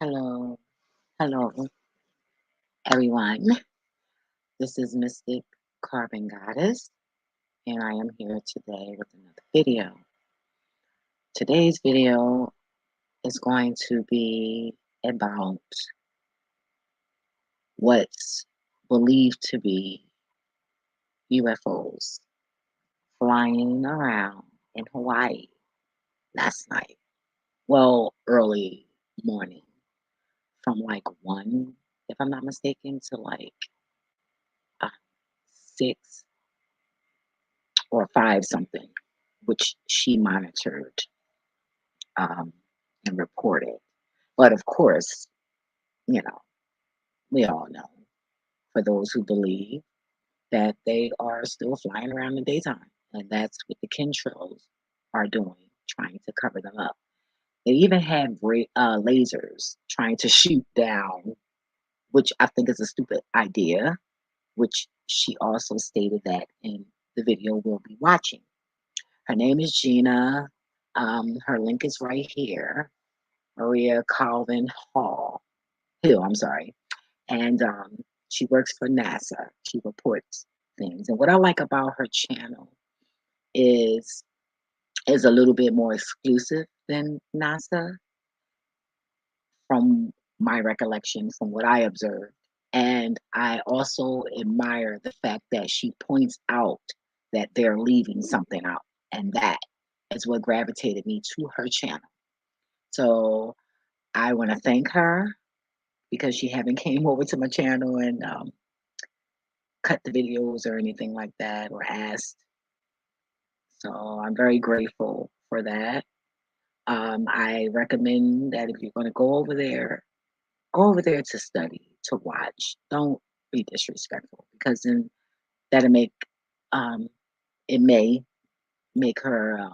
Hello, hello, everyone. This is Mystic Carbon Goddess, and I am here today with another video. Today's video is going to be about what's believed to be UFOs flying around in Hawaii last night. Well, early morning, from like 1, if I'm not mistaken, to like uh, 6 or 5 something, which she monitored um, and reported. But of course, you know, we all know, for those who believe, that they are still flying around in the daytime. And that's what the chemtrails are doing, trying to cover them up. They even had lasers trying to shoot down, which I think is a stupid idea, which she also stated that in the video we'll be watching. Her name is Gina. Her link is right here. Maria Calvin Hill, I'm sorry. And she works for NASA. She reports things. And what I like about her channel is a little bit more exclusive than NASA, from my recollection, from what I observed. And I also admire the fact that she points out that they're leaving something out. And that is what gravitated me to her channel. So I want to thank her because she haven't came over to my channel and cut the videos or anything like that or asked. So I'm very grateful for that. I recommend that if you're going to go over there to study, to watch. Don't be disrespectful because then that'll make um, it may make her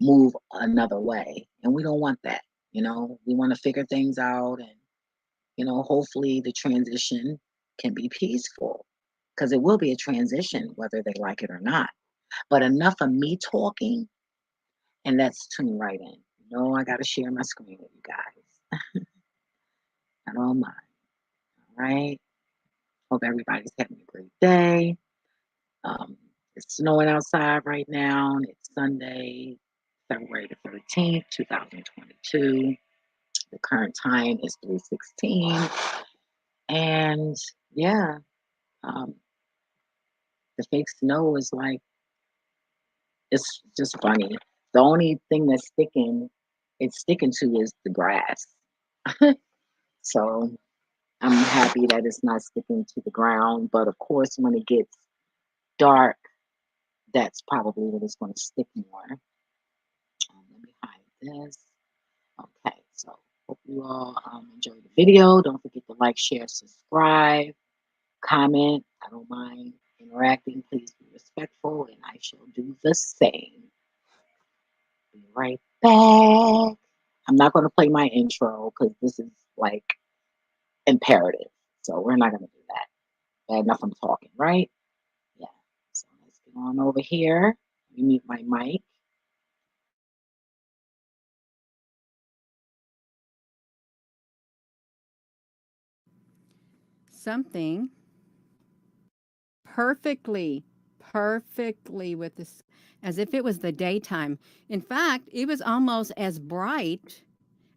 move another way, and we don't want that. We want to figure things out, and hopefully the transition can be peaceful because it will be a transition whether they like it or not. But enough of me talking, and let's tune right in. I got to share my screen with you guys. I don't mind. All right. Hope everybody's having a great day. Um, it's snowing outside right now. It's Sunday, February the 13th, 2022. The current time is 3:16. And yeah, um, the fake snow is like, it's just funny. The only thing that's it's sticking to is the grass. So I'm happy that it's not sticking to the ground. But of course, when it gets dark, that's probably what it's going to stick more. Let me hide this. Okay, so hope you all enjoy the video. Don't forget to like, share, subscribe, comment. I don't mind interacting. Please be respectful, and I shall do the same. Be right back. I'm not going to play my intro because this is like imperative. So we're not going to do that. Enough I'm talking, right? Yeah. So let's get on over here. Let me mute my mic. Something perfectly with this, as if it was the daytime. In fact, it was almost as bright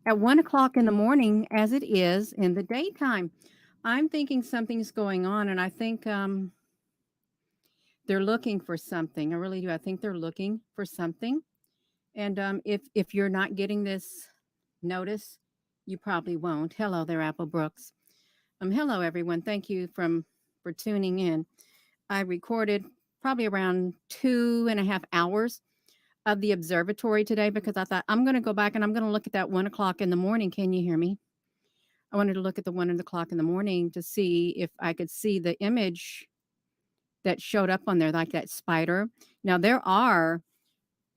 at 1 o'clock in the morning as it is in the daytime. I'm thinking something's going on, and I think they're looking for something. I really do. I think they're looking for something. And if you're not getting this notice, you probably won't. Hello there, Apple Brooks. Hello everyone. Thank you for tuning in. I recorded probably around 2.5 hours of the observatory today because I thought I'm going to go back and I'm going to look at that 1 o'clock in the morning. Can you hear me? I wanted to look at the 1 o'clock in the morning to see if I could see the image that showed up on there, like that spider. Now, there are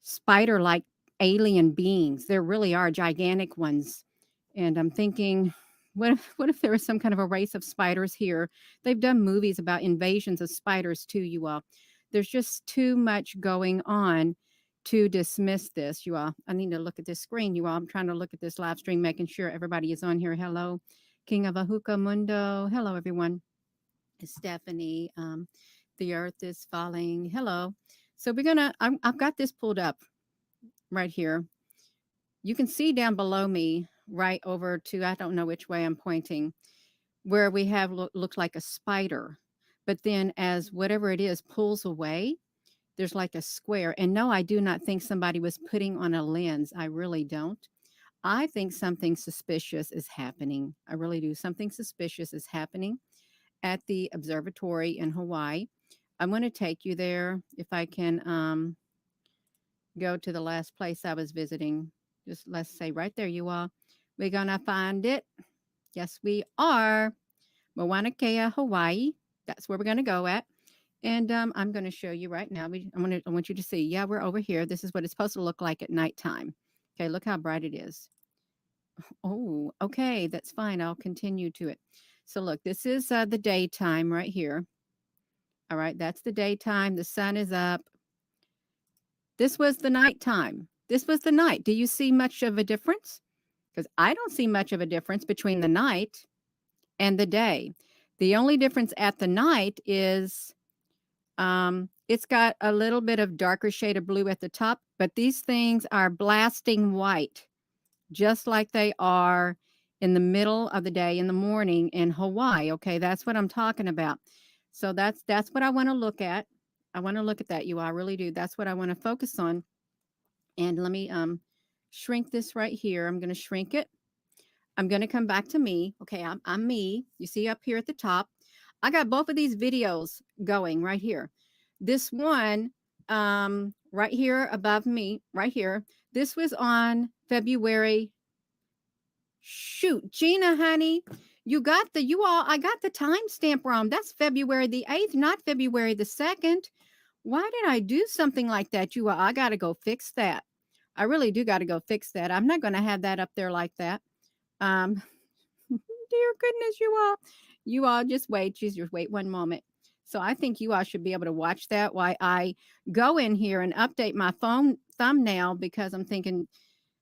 spider like alien beings, there really are gigantic ones. And I'm thinking, what if there was some kind of a race of spiders here? They've done movies about invasions of spiders too, you all. There's just too much going on. to dismiss this, you all. I need to look at this screen, you all. I'm trying to look at this live stream, making sure everybody is on here. Hello, King of Ahuka Mundo. Hello, everyone. Stephanie. The earth is falling. Hello. So we're gonna. I've got this pulled up right here. You can see down below me, right over to, I don't know which way I'm pointing, where we have looked like a spider. But then as whatever it is pulls away, there's like a square. And no, I do not think somebody was putting on a lens. I really don't. I think something suspicious is happening. I really do. Something suspicious is happening at the observatory in Hawaii. I'm going to take you there if I can go to the last place I was visiting. Just let's say right there, you all. We're going to find it. Yes, we are. Mauna Kea, Hawaii. That's where we're going to go at. And I'm going to show you right now. I want you to see. Yeah, we're over here. This is what it's supposed to look like at nighttime. Okay, look how bright it is. Oh, okay, that's fine. I'll continue to it. So look, this is the daytime right here. All right, that's the daytime. The sun is up. This was the nighttime. This was the night. Do you see much of a difference? Because I don't see much of a difference between the night and the day. The only difference at the night is it's got a little bit of darker shade of blue at the top, but these things are blasting white, just like they are in the middle of the day in the morning in Hawaii. Okay, that's what I'm talking about. So that's what I want to look at. I want to look at that. I really do. That's what I want to focus on. And let me shrink this right here. I'm going to shrink it. I'm going to come back to me. Okay, I'm me. You see up here at the top. I got both of these videos going right here. This one right here above me, right here. This was on February. Shoot, Gina, honey, I got the timestamp wrong. That's February the 8th, not February the 2nd. Why did I do something like that? I got to go fix that. I really do got to go fix that. I'm not going to have that up there like that. Um, dear goodness, you all just wait. Just wait one moment. So I think you all should be able to watch that while I go in here and update my phone thumbnail, because I'm thinking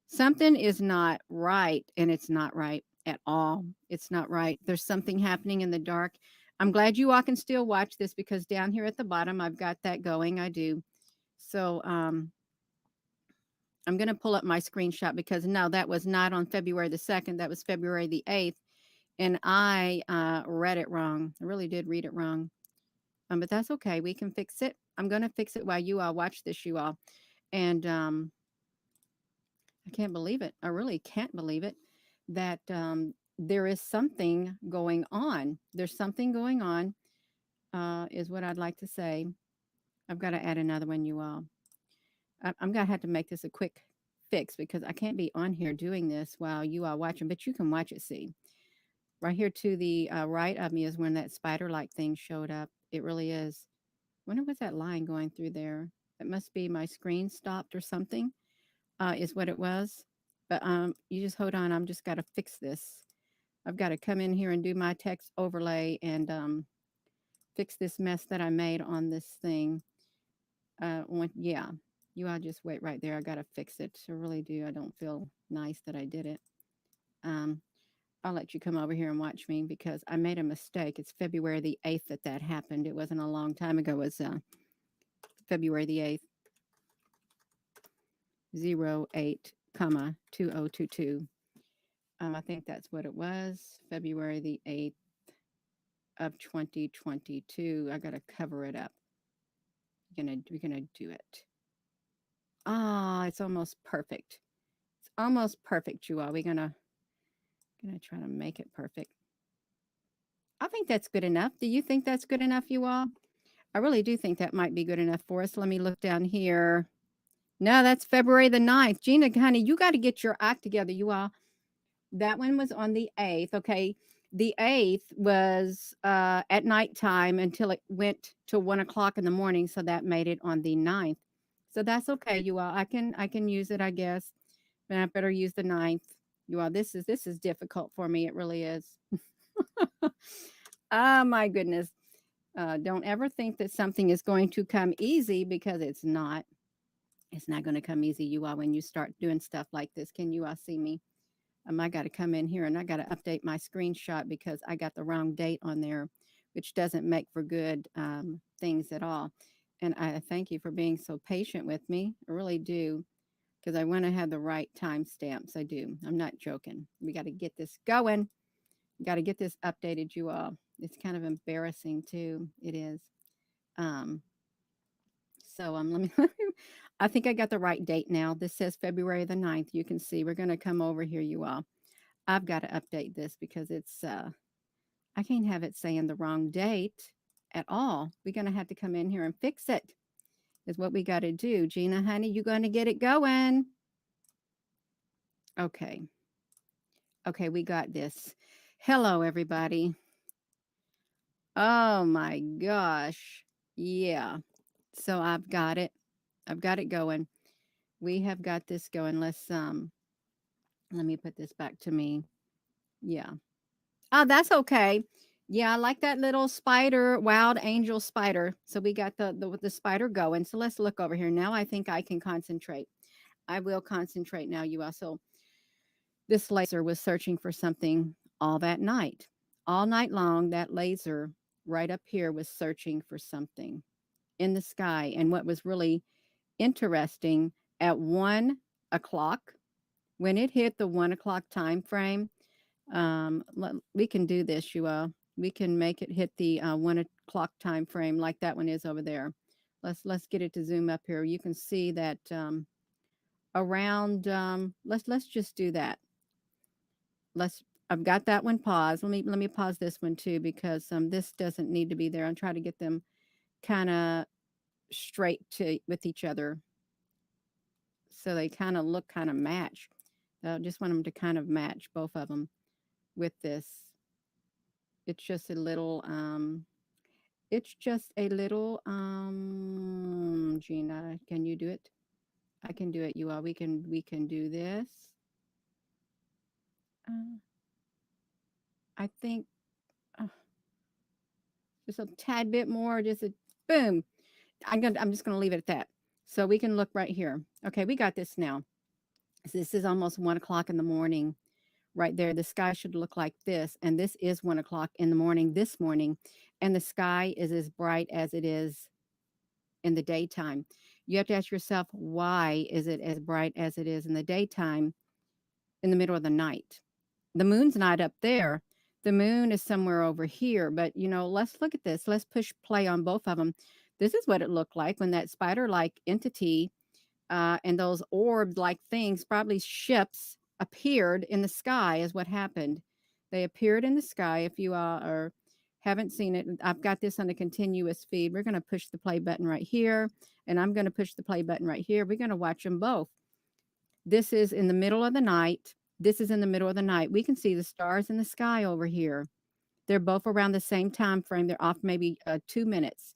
something is not right, and it's not right at all. It's not right. There's something happening in the dark. I'm glad you all can still watch this, because down here at the bottom, I've got that going. I do. So I'm going to pull up my screenshot, because no, that was not on February the 2nd. That was February the 8th. And I read it wrong. I really did read it wrong. But that's okay. We can fix it. I'm going to fix it while you all watch this, you all. And I can't believe it. I really can't believe it that there is something going on. There's something going on, is what I'd like to say. I've got to add another one, you all. I'm going to have to make this a quick fix, because I can't be on here doing this while you are watching, but you can watch it, see. Right here to the right of me is when that spider-like thing showed up. It really is. I wonder what's that line going through there. It must be my screen stopped or something, is what it was. But you just hold on. I'm just got to fix this. I've got to come in here and do my text overlay and fix this mess that I made on this thing. Yeah, you all just wait right there. I got to fix it. I really do. I don't feel nice that I did it. Um, I'll let you come over here and watch me, because I made a mistake. It's February the 8th that happened. It wasn't a long time ago. It was February the 8th, 08, 2022. I think that's what it was. February the 8th of 2022. I got to cover it up. We're gonna do it. Ah, it's almost perfect. It's almost perfect, you all. We're gonna try to make it perfect. I think that's good enough. Do you think that's good enough, you all? I really do think that might be good enough for us. Let me look down here. No, that's February the 9th. Gina, honey, you got to get your act together, you all. That one was on the 8th. Okay. The 8th was at nighttime until it went to 1 o'clock in the morning. So that made it on the 9th. So that's okay, you all. I can use it, I guess. But I better use the 9th. You all, this is difficult for me. It really is. Oh my goodness. Don't ever think that something is going to come easy, because it's not. It's not going to come easy, you all, when you start doing stuff like this. Can you all see me? I got to come in here and I got to update my screenshot because I got the wrong date on there, which doesn't make for good things at all. And I thank you for being so patient with me. I really do, because I want to have the right timestamps. I do. I'm not joking. We got to get this going. Got to get this updated, you all. It's kind of embarrassing too. It is. Um, let me. I think I got the right date now. This says February the 9th. You can see we're going to come over here, you all. I've got to update this because it's I can't have it saying the wrong date at all. We're going to have to come in here and fix it. Is what we got to do. Gina, honey, you going to get it going? Okay. Okay, we got this. Hello everybody. Oh my gosh. Yeah. So I've got it. I've got it going. We have got this going. Let me put this back to me. Yeah. Oh, that's okay. Yeah, I like that little spider, wild angel spider. So we got the spider going. So let's look over here. Now I think I can concentrate. I will concentrate now, you all. So this laser was searching for something all that night. All night long, that laser right up here was searching for something in the sky. And what was really interesting, at 1 o'clock, when it hit the 1 o'clock time frame, we can do this, you all. We can make it hit the 1 o'clock time frame like that one is over there. Let's get it to zoom up here. You can see that around. Let's just do that. Let's. I've got that one paused. Let me pause this one too because this doesn't need to be there. I'm trying to get them kind of straight to with each other so they kind of look kind of match. I just want them to kind of match both of them with this. It's just a little Gina, can you do it? I can do it, you all. We can do this. Uh, I think uh, just a tad bit more, just a boom. I'm just gonna leave it at that. So we can look right here. Okay, we got this now. So this is almost 1 o'clock in the morning. Right there, the sky should look like this, and this is 1 o'clock in the morning this morning, and the sky is as bright as it is in the daytime. You have to ask yourself, why is it as bright as it is in the daytime in the middle of the night? The moon's not up there. The moon is somewhere over here. But, let's look at this. Let's push play on both of them. This is what it looked like when that spider like entity and those orb like things, probably ships, appeared in the sky, is what happened. They appeared in the sky. If you are haven't seen it, I've got this on a continuous feed. We're going to push the play button right here, and I'm going to push the play button right here. We're going to watch them both. This is in the middle of the night. This is in the middle of the night. We can see the stars in the sky over here. They're both around the same time frame. They're off maybe 2 minutes.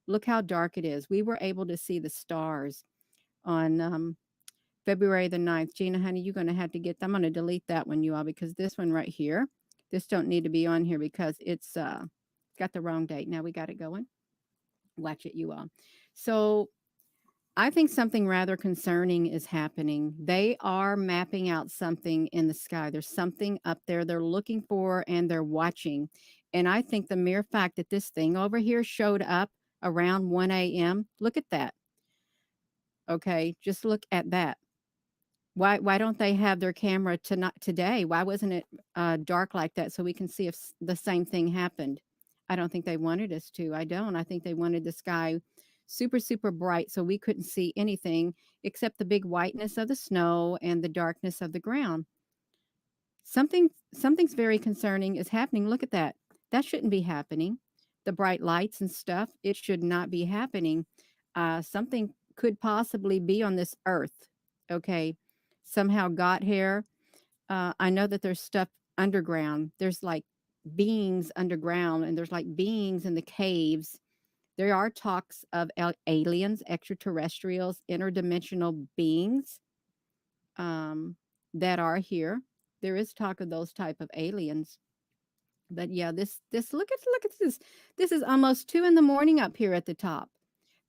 Look how dark it is. We were able to see the stars on February the 9th. Gina, honey, you're going to have to I'm going to delete that one, you all, because this one right here, this don't need to be on here because it's got the wrong date. Now we got it going. Watch it, you all. So I think something rather concerning is happening. They are mapping out something in the sky. There's something up there they're looking for and they're watching. And I think the mere fact that this thing over here showed up around 1 a.m., look at that. Okay, just look at that. Why don't they have their camera to not today? Why wasn't it dark like that so we can see if the same thing happened? I don't think they wanted us to. I don't. I think they wanted the sky super super bright so we couldn't see anything except the big whiteness of the snow and the darkness of the ground. Something's very concerning is happening. Look at that. That shouldn't be happening. The bright lights and stuff, it should not be happening. Something could possibly be on this earth. Okay, somehow got here. I know that there's stuff underground. There's like beings underground, and there's like beings in the caves. There are talks of aliens, extraterrestrials, interdimensional beings um, that are here. There is talk of those type of aliens. But yeah, this look at this. This is almost 2 in the morning up here at the top.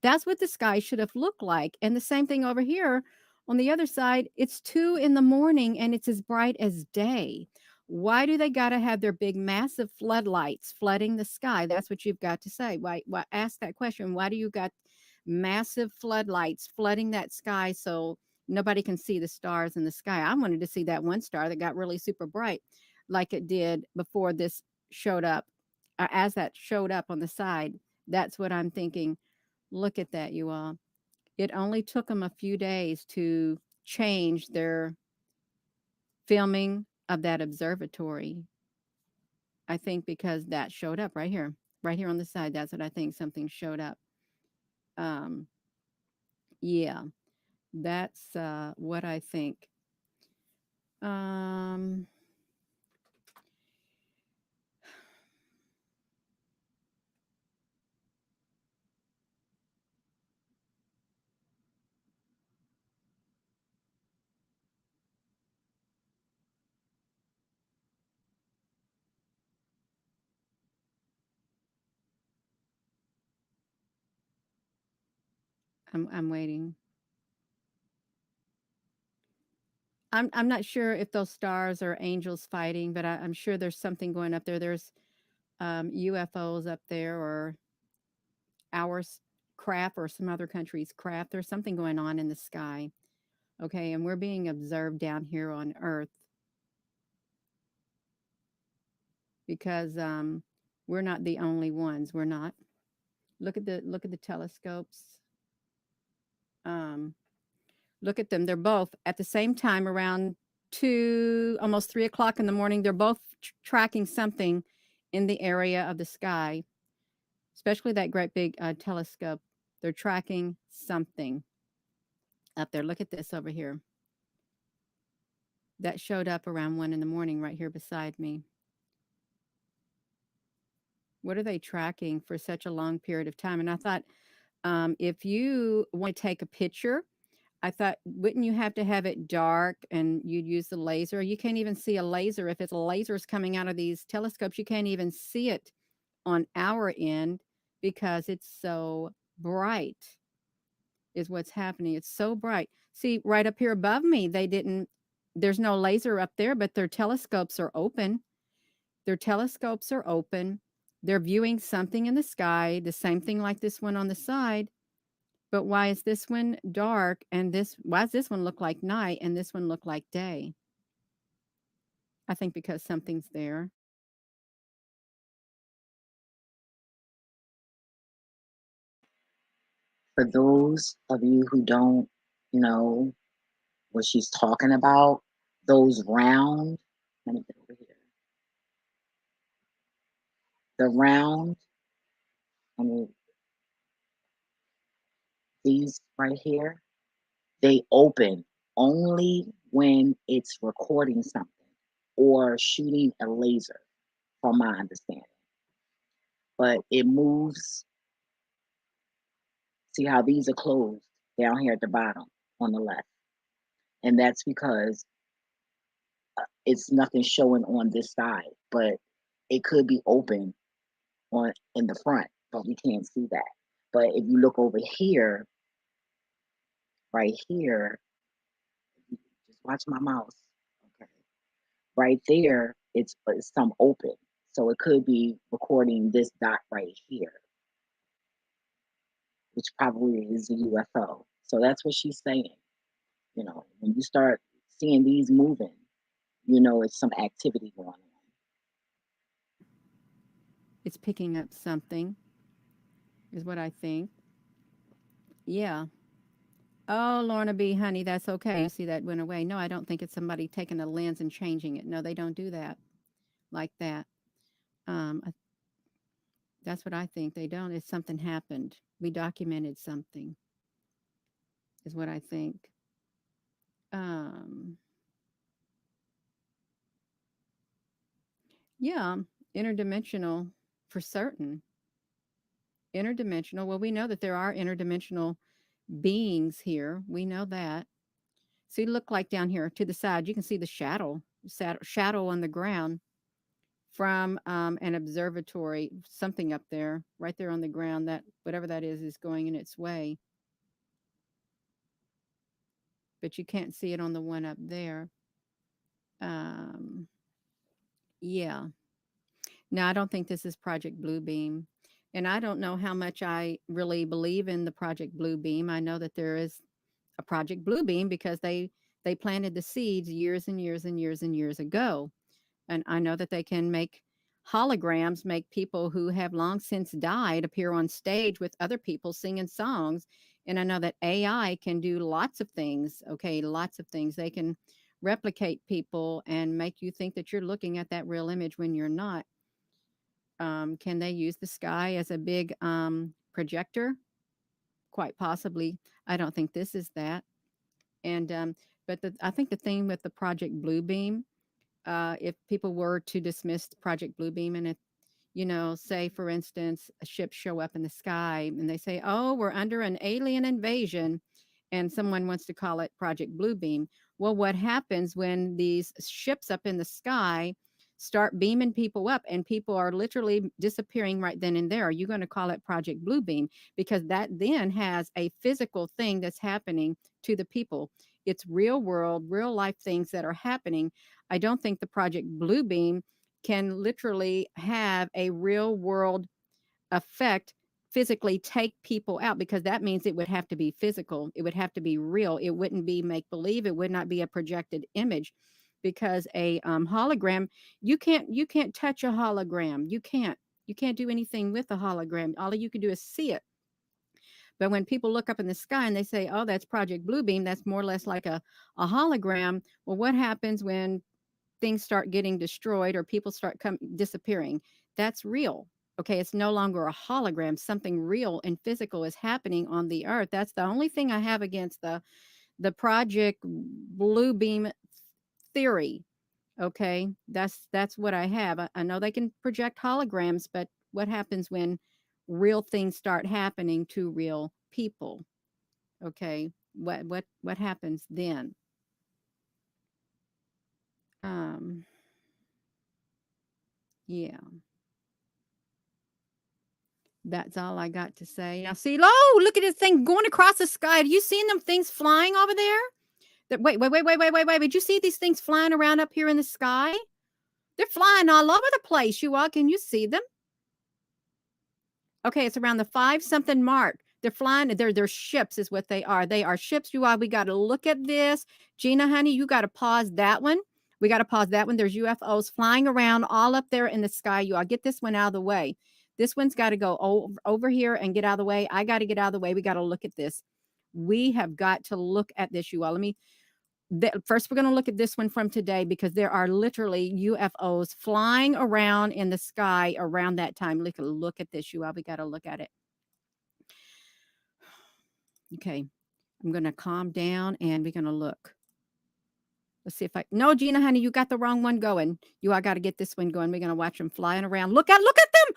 That's what the sky should have looked like. And the same thing over here on the other side, it's 2 in the morning and it's as bright as day. Why do they got to have their big massive floodlights flooding the sky? That's what you've got to say. Why ask that question? Why do you got massive floodlights flooding that sky so nobody can see the stars in the sky? I wanted to see that one star that got really super bright like it did before this showed up. As that showed up on the side, that's what I'm thinking. Look at that, you all. It only took them a few days to change their filming of that observatory. I think because that showed up right here on the side. That's what I think. Something showed up. Um, yeah, that's what I think. Um, I'm waiting. I'm not sure if those stars are angels fighting, but I'm sure there's something going up there. There's UFOs up there, or our craft, or some other country's craft. There's something going on in the sky. Okay, and we're being observed down here on Earth because we're not the only ones. We're not. Look at the telescopes. Um, Look at them. They're both at the same time around 2, almost 3 o'clock in the morning. They're both tracking something in the area of the sky, especially that great big telescope. They're tracking something up there. Look at this over here. That showed up around 1 in the morning right here beside me. What are they tracking for such a long period of time? And I thought, if you want to take a picture, I thought, wouldn't you have to have it dark and you'd use the laser? You can't even see a laser. If it's lasers coming out of these telescopes, you can't even see it on our end because it's so bright, is what's happening. It's so bright. See, right up here above me, there's no laser up there, but their telescopes are open. Their telescopes are open. They're viewing something in the sky, the same thing like this one on the side. But why is this one dark and why does this one look like night and this one look like day? I think because something's there. For those of you who don't know what she's talking about, those round, let me get over here. The round, I mean, these right here, they open only when it's recording something or shooting a laser, from my understanding. But it moves. See how these are closed down here at the bottom on the left. And that's because it's nothing showing on this side, but it could be open on in the front, but we can't see that. But if you look over here, right here, just watch my mouse. Okay. Right there, it's some open. So it could be recording this dot right here, which probably is a UFO. So that's what she's saying. When you start seeing these moving, it's some activity going on. It's picking up something, is what I think. Yeah. Oh, Lorna B, honey, that's okay. You see that went away. No, I don't think it's somebody taking a lens and changing it. No, they don't do that like that. I That's what I think. They don't. It's something happened. We documented something, is what I think. Um, yeah, interdimensional for certain. Interdimensional. Well, we know that there are interdimensional beings here. We know that. See, look like down here to the side, you can see the shadow on the ground from an observatory, something up there, right there on the ground. That whatever that is going in its way, but you can't see it on the one up there. Um, yeah. Now I don't think this is Project Bluebeam, and I don't know how much I really believe in the Project Bluebeam. I know that there is a Project Bluebeam because they planted the seeds years and years and years and years ago. And I know that they can make holograms, make people who have long since died appear on stage with other people singing songs. And I know that AI can do lots of things. Okay, lots of things. They can replicate people and make you think that you're looking at that real image when you're not. Can they use the sky as a big projector? Quite possibly. I don't think this is that. And but I think the thing with the Project Bluebeam, if people were to dismiss Project Bluebeam, and if say for instance, a ship show up in the sky and they say, "Oh, we're under an alien invasion," and someone wants to call it Project Bluebeam. Well, what happens when these ships up in the sky start beaming people up and people are literally disappearing right then and there? Are you going to call it Project Bluebeam? Because that then has a physical thing that's happening to the people. It's real world, real life things that are happening. I don't think the Project Bluebeam can literally have a real world effect, physically take people out, because that means it would have to be physical, it would have to be real, it wouldn't be make believe, it would not be a projected image, because a hologram, you can't touch a hologram, you can't do anything with a hologram, all you can do is see it. But when people look up in the sky and they say, "Oh, that's Project Bluebeam," that's more or less like a hologram. Well, what happens when things start getting destroyed or people start disappearing? That's real. Okay, it's no longer a hologram. Something real and physical is happening on the earth. That's the only thing I have against the Project Bluebeam theory. Okay, that's what I have. I know they can project holograms, but what happens when real things start happening to real people? Okay, what happens then? Um, yeah. That's all I got to say. Now, see, oh, look at this thing going across the sky. Have you seen them things flying over there? Wait. Did you see these things flying around up here in the sky? They're flying all over the place. You all, can you see them? Okay, it's around the 5 something mark. They're flying. They're ships, is what they are. They are ships. You all, we got to look at this. Gina, honey, you got to pause that one. We got to pause that one. There's UFOs flying around all up there in the sky. You all, get this one out of the way. This one's got to go over here and get out of the way. I got to get out of the way. We got to look at this. We have got to look at this, you all. First, we're going to look at this one from today, because there are literally UFOs flying around in the sky around that time. Look at this, you all. We got to look at it. Okay, I'm going to calm down and we're going to look. Let's see if no, Gina, honey, you got the wrong one going. You all got to get this one going. We're going to watch them flying around. Look at them.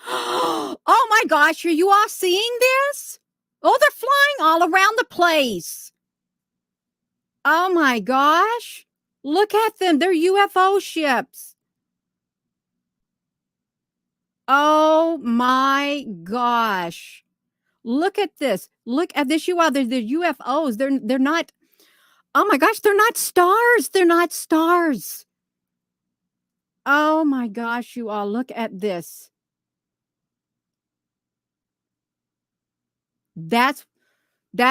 Oh my gosh, are you all seeing this? Oh, they're flying all around the place. Oh my gosh. Look at them. They're UFO ships. Oh my gosh. Look at this. Look at this, you all. They're UFOs. They're not. Oh my gosh, they're not stars. They're not stars. Oh my gosh, you all, look at this. That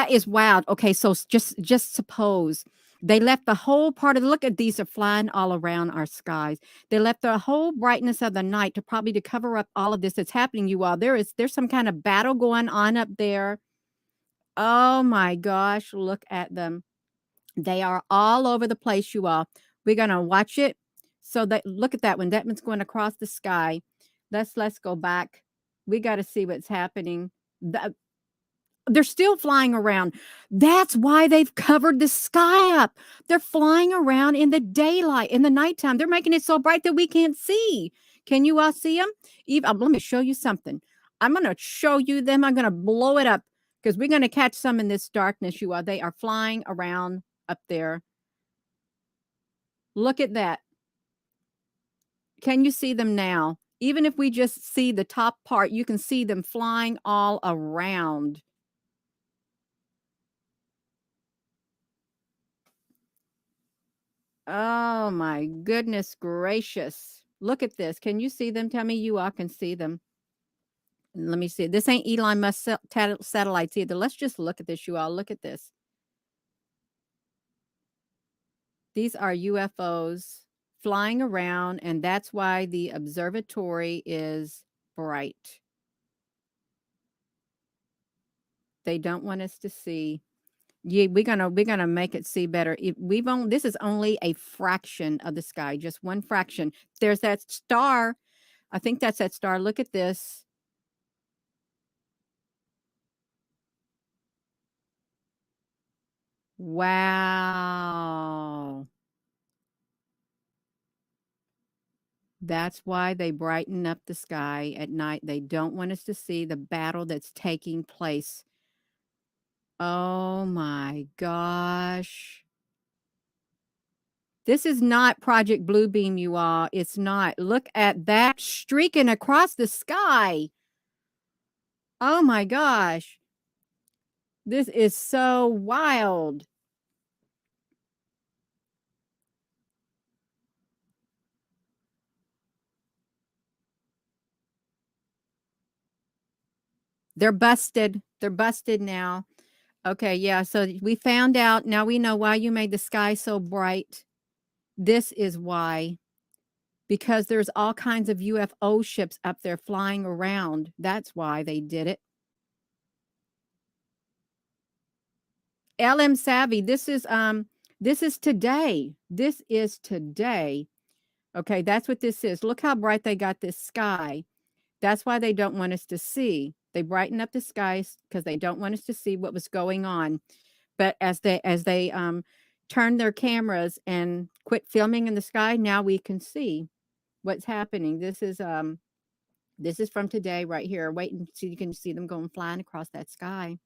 is wild. Okay, so just suppose they left the whole part of, look at these are flying all around our skies. They left the whole brightness of the night to cover up all of this that's happening, you all. There's some kind of battle going on up there. Oh my gosh, look at them. They are all over the place, you all. We're gonna watch it. So that, look at that one. That one's going across the sky. Let's go back. We got to see what's happening. They're still flying around. That's why they've covered the sky up. They're flying around in the daylight, in the nighttime. They're making it so bright that we can't see. Can you all see them? Let me show you something. I'm going to show you them. I'm going to blow it up because we're going to catch some in this darkness. You are. They are flying around up there. Look at that. Can you see them now? Even if we just see the top part, you can see them flying all around. Oh my goodness gracious. Look at this. Can you see them? Tell me you all can see them. Let me see. This ain't Elon Musk satellites either. Let's just look at this, you all. Look at this. These are UFOs flying around, and that's why the observatory is bright. They don't want us to see. Yeah, we're gonna make it see better. We've only this is only a fraction of the sky, just one fraction. There's that star. I think that's that star. Look at this. Wow. That's why they brighten up the sky at night. They don't want us to see the battle that's taking place. Oh my gosh. This is not Project Bluebeam, you all. It's not. Look at that streaking across the sky. Oh my gosh. This is so wild. They're busted. They're busted now. Okay, yeah. So we found out. Now we know why you made the sky so bright. This is why. Because there's all kinds of UFO ships up there flying around. That's why they did it. LM Savvy, this is today. This is today. Okay, that's what this is. Look how bright they got this sky. That's why they don't want us to see. They brighten up the skies because they don't want us to see what was going on. But as they turn their cameras and quit filming in the sky, now we can see what's happening. This is from today right here. Wait and see, you can see them going flying across that sky.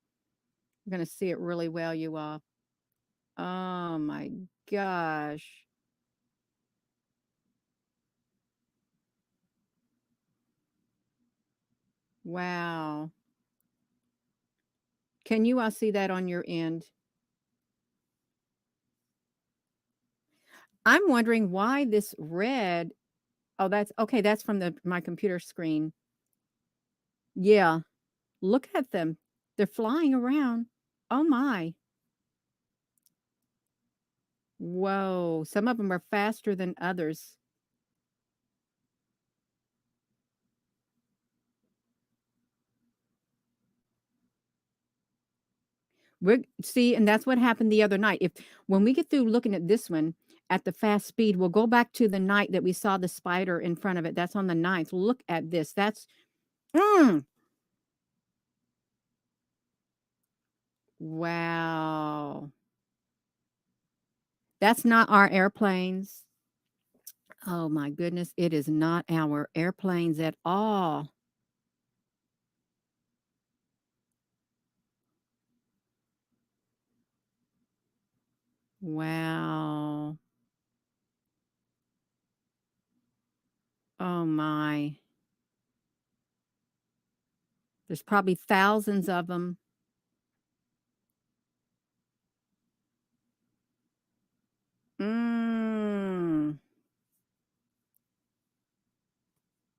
You're gonna see it really well, you all. Oh my gosh. Wow. Can you all see that on your end? I'm wondering why this red. Oh, that's okay. That's from my computer screen. Yeah. Look at them. They're flying around. Oh my. Whoa. Some of them are faster than others. And that's what happened the other night. If when we get through looking at this one at the fast speed, we'll go back to the night that we saw the spider in front of it. That's on the 9th. Look at this. That's wow. That's not our airplanes. Oh my goodness, it is not our airplanes at all. Wow. Oh my. There's probably thousands of them. Mm.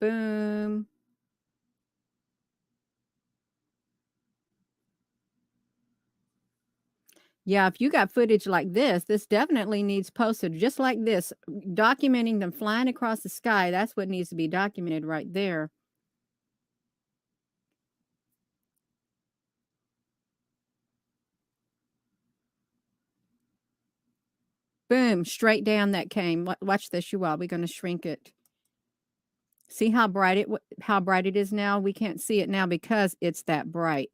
Boom. Yeah, if you got footage like this definitely needs posted just like this, documenting them flying across the sky. That's what needs to be documented right there. Boom, straight down that came. Watch this, you all. We're going to shrink it. See how bright it is now? We can't see it now because it's that bright.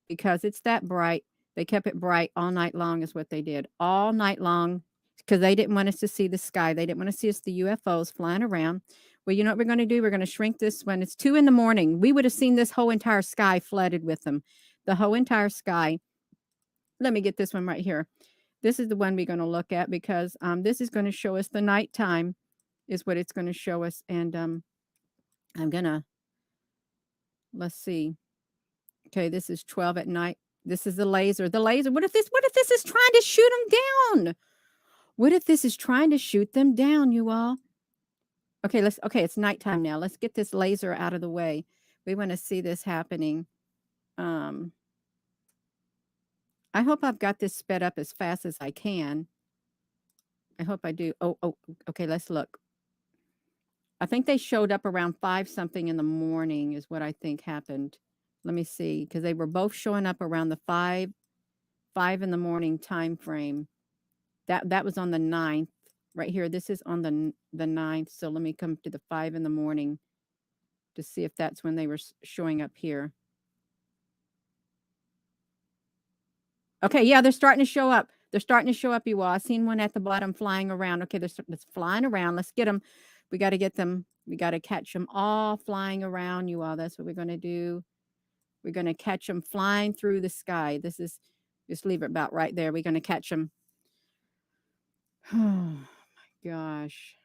Because it's that bright, they kept it bright all night long is what they did. All night long because they didn't want us to see the sky. They didn't want to see us the UFOs flying around. Well, you know what we're going to do? We're going to shrink this when it's 2 in the morning. We would have seen this whole entire sky flooded with them. The whole entire sky. Let me get this one right here. This is the one we're going to look at because this is going to show us the nighttime. is what it's going to show us. And I'm going to, let's see. Okay, this is 12 at night. This is the laser. The laser. What if this is trying to shoot them down? What if this is trying to shoot them down, you all? Okay, it's nighttime now. Let's get this laser out of the way. We want to see this happening. Um I hope I've got this sped up as fast as I can. I hope I do. Oh, okay, let's look. I think they showed up around 5 something in the morning is what I think happened. Let me see, because they were both showing up around the 5 in the morning time frame. That was on the 9th. Right here, this is on the 9th. So let me come to the 5 in the morning to see if that's when they were showing up here. Okay, yeah, they're starting to show up. They're starting to show up, you all. I seen one at the bottom flying around. Okay, they're flying around. Let's get them. We got to get them. We got to catch them all flying around, you all. That's what we're going to do. We're going to catch them flying through the sky. This is, just leave it about right there. We're going to catch them. Oh, my gosh.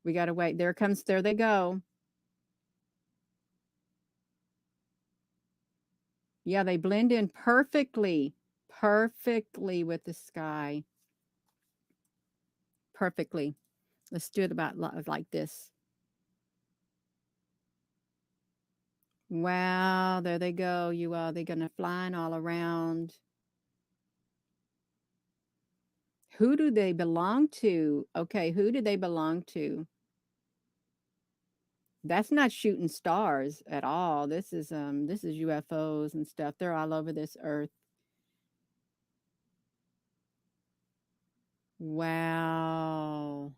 We got to wait. There they go. Yeah, they blend in perfectly with the sky. Perfectly. Let's do it about like this. Wow, there they go, you all. They're gonna flying all around. Who do they belong to? Okay, who do they belong to? That's not shooting stars at all. This is UFOs and stuff. They're all over this earth. Wow.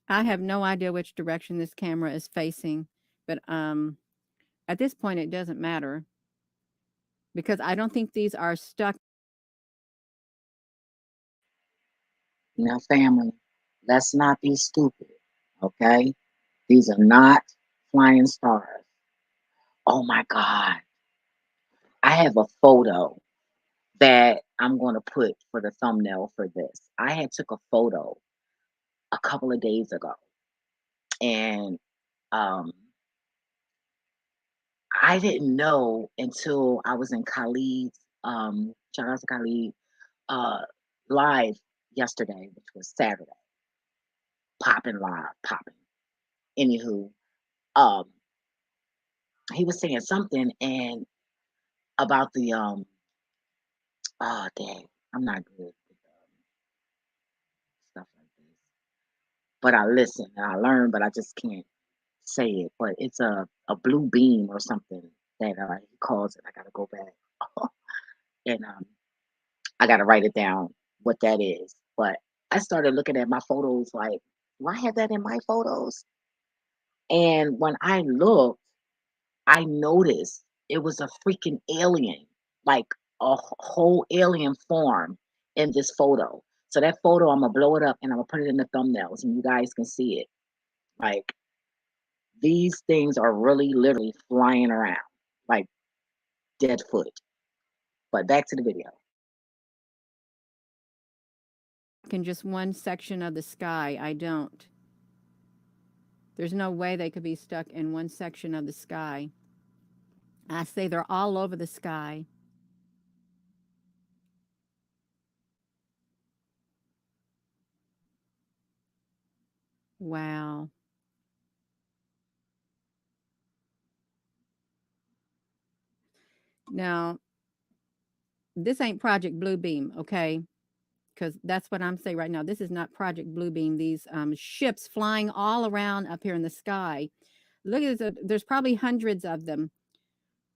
I have no idea which direction this camera is facing, but at this point it doesn't matter because I don't think these are stuck. Now, family, let's not be stupid, okay? These are not flying stars. Oh my God. I have a photo that I'm going to put for the thumbnail for this. I had took a photo a couple of days ago, and um, I didn't know until I was in Khalid's, shout out to Khalid, uh, live yesterday, which was Saturday, popping live, popping. Anywho, um, he was saying something and about the oh dang, I'm not good with stuff like this. But I listen and I learn, but I just can't say it. But it's a blue beam or something that he calls it. I gotta go back and I gotta write it down what that is. But I started looking at my photos like, do I have that in my photos? And when I looked, I noticed it was a freaking alien, like a whole alien form in this photo. So that photo, I'm gonna blow it up and I'm gonna put it in the thumbnails, and you guys can see it. Like these things are really, literally flying around, like dead foot. But back to the video. In just one section of the sky. I don't. There's no way they could be stuck in one section of the sky. I say they're all over the sky. Wow. Now, this ain't Project Bluebeam, okay? Because that's what I'm saying right now. This is not Project Bluebeam. These ships flying all around up here in the sky. Look at this. There's probably hundreds of them.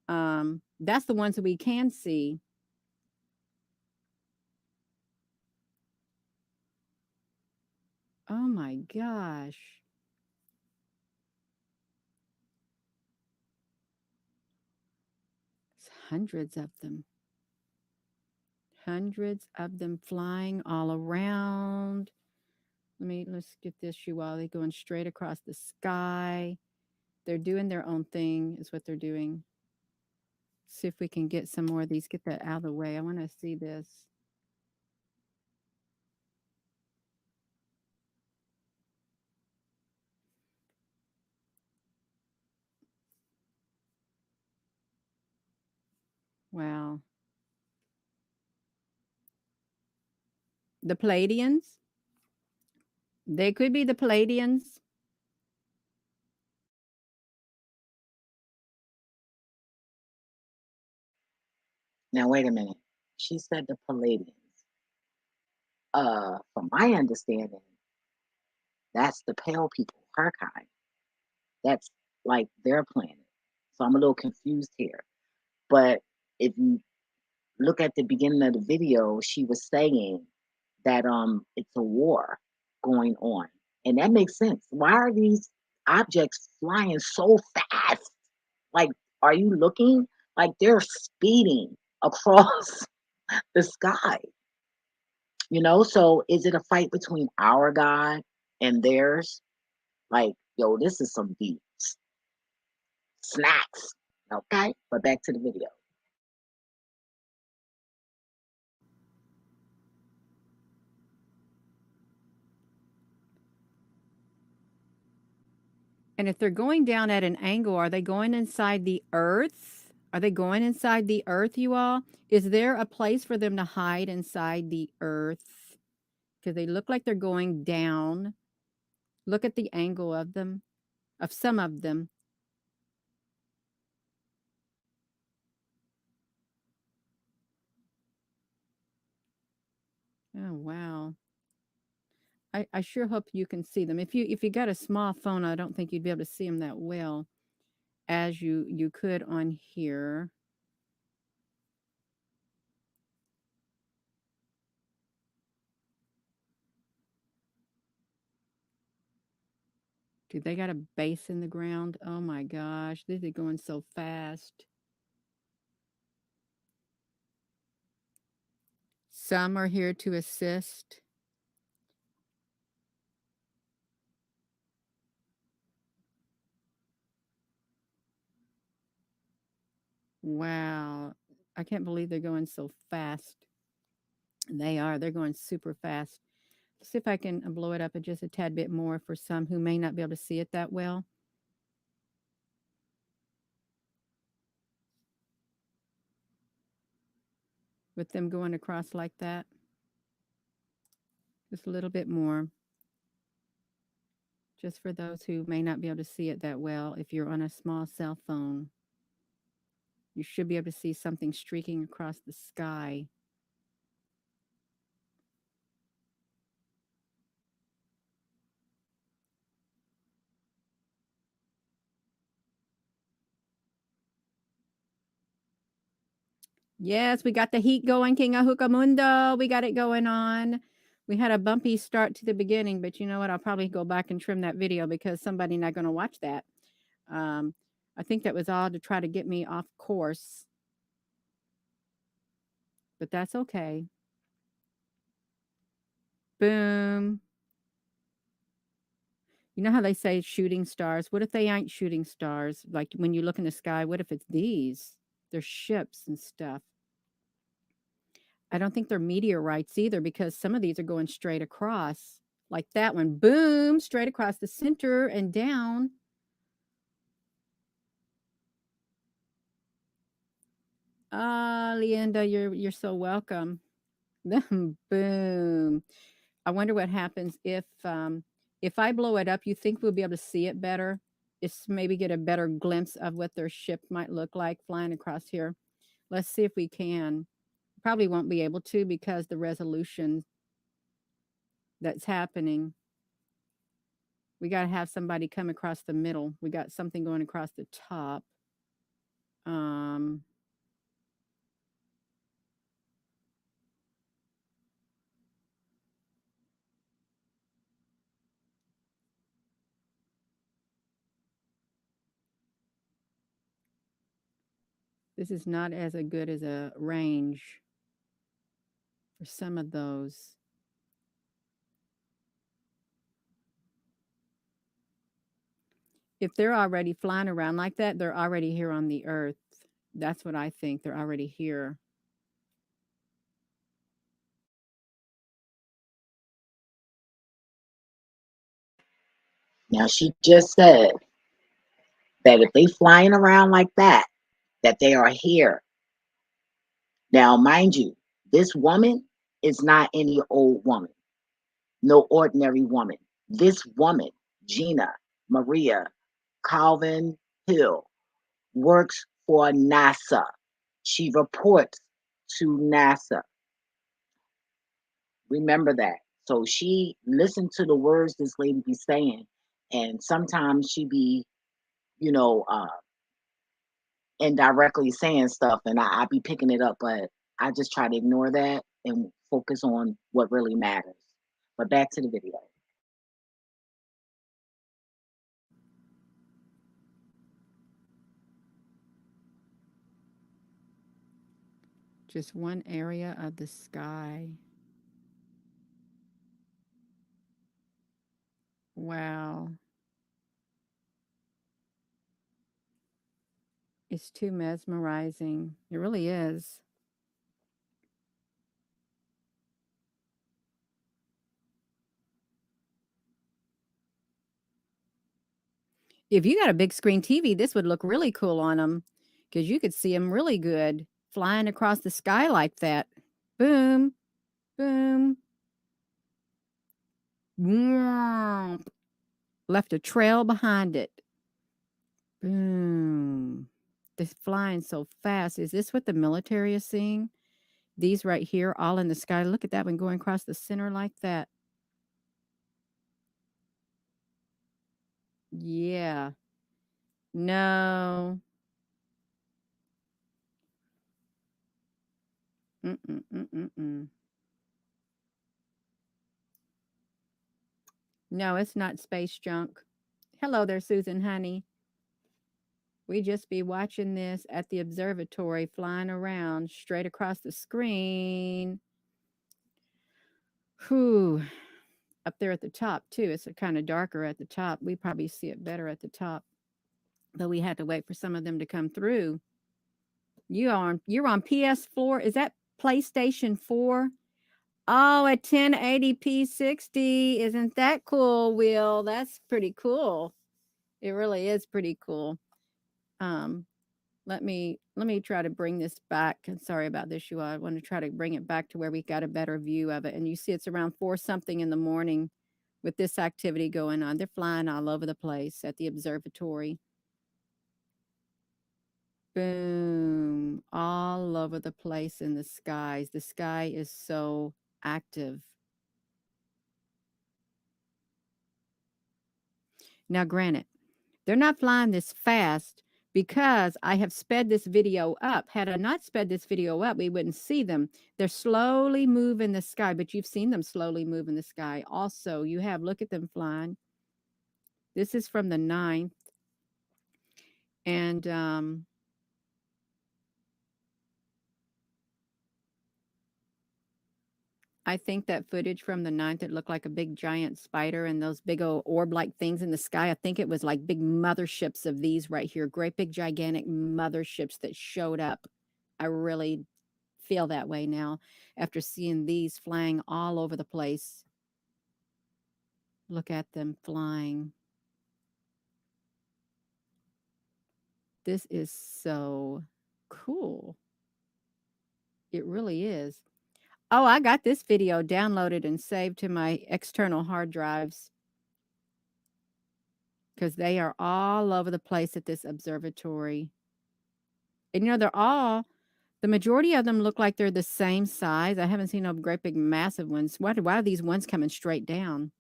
That's the ones that we can see. Oh my gosh. It's hundreds of them. Hundreds of them flying all around. Let's get this, you all. They're going straight across the sky. They're doing their own thing, is what they're doing. See if we can get some more of these. Get that out of the way. I want to see this. Wow. The Palladians? They could be the Palladians. Now wait a minute. She said the Palladians. From my understanding, that's the pale people, her kind. That's like their planet. So I'm a little confused here. But if you look at the beginning of the video, she was saying that it's a war going on. And that makes sense. Why are these objects flying so fast? Like, are you looking? Like they're speeding across the sky, you know? So is it a fight between our God and theirs? Like, yo, this is some deep snacks. Okay, but back to the video. And if they're going down at an angle, are they going inside the earth? Are they going inside the earth, you all? Is there a place for them to hide inside the earth? Because they look like they're going down. Look at the angle of them, of some of them. Oh wow. I sure hope you can see them. If you got a small phone, I don't think you'd be able to see them that well as you could on here. Dude, they got a base in the ground. Oh my gosh, this is going so fast. Some are here to assist. Wow. I can't believe they're going so fast. They are. They're going super fast. Let's see if I can blow it up just a tad bit more for some who may not be able to see it that well. With them going across like that. Just a little bit more. Just for those who may not be able to see it that well. If you're on a small cell phone, you should be able to see something streaking across the sky. Yes, we got the heat going, King Ahukamundo. We got it going on. We had a bumpy start to the beginning, but you know what? I'll probably go back and trim that video because somebody not going to watch that. Um, I think that was all to try to get me off course, but that's okay. Boom. You know how they say shooting stars? What if they ain't shooting stars? Like when you look in the sky, what if it's these? They're ships and stuff. I don't think they're meteorites either because some of these are going straight across, like that one. Boom, straight across the center and down. Ah, Leanda, you're so welcome. Boom. I wonder what happens if I blow it up. You think we'll be able to see it better? Just maybe get a better glimpse of what their ship might look like flying across here. Let's see if we can. Probably won't be able to because the resolution that's happening. We got to have somebody come across the middle. We got something going across the top. Um, this is not as a good as a range for some of those. If they're already flying around like that, they're already here on the earth. That's what I think. They're already here. Now she just said that if they flying around like that they are here. Now, mind you, this woman is not any old woman, no ordinary woman. This woman, Gina Maria Calvin Hill, works for NASA. She reports to NASA. Remember that. So she listened to the words this lady be saying, and sometimes she be, you know, indirectly saying stuff, and I be picking it up, but I just try to ignore that and focus on what really matters. But back to the video. Just one area of the sky. Wow. It's too mesmerizing. It really is. If you got a big screen TV, this would look really cool on them because you could see them really good flying across the sky like that. Boom, boom, boom. Left a trail behind it. Boom. This flying so fast. Is this what the military is seeing? These right here, all in the sky. Look at that one going across the center like that. Yeah. No. Mm-mm, mm-mm, mm. No, it's not space junk. Hello there, Susan, honey. We just be watching this at the observatory flying around straight across the screen. Whew. Up there at the top, too. It's kind of darker at the top. We probably see it better at the top. But we had to wait for some of them to come through. You're on PS4. Is that PlayStation 4? Oh, at 1080p 60. Isn't that cool, Will? That's pretty cool. It really is pretty cool. Um, let me try to bring this back. And sorry about this, you all. I want to try to bring it back to where we got a better view of it. And you see it's around 4 something in the morning with this activity going on. They're flying all over the place at the observatory. Boom. All over the place in the skies. The sky is so active. Now, granted, they're not flying this fast because I have sped this video up. Had I not sped this video up, we wouldn't see them. They're slowly moving the sky, but you've seen them slowly move in the sky. Also, you have, look at them flying. This is from the 9th. And I think that footage from the 9th, it looked like a big giant spider and those big old orb-like things in the sky. I think it was like big motherships of these right here, great big gigantic motherships that showed up. I really feel that way now after seeing these flying all over the place. Look at them flying. This is so cool. It really is. Oh, I got this video downloaded and saved to my external hard drives because they are all over the place at this observatory. And the majority of them look like they're the same size. I haven't seen no great big massive ones. Why are these ones coming straight down?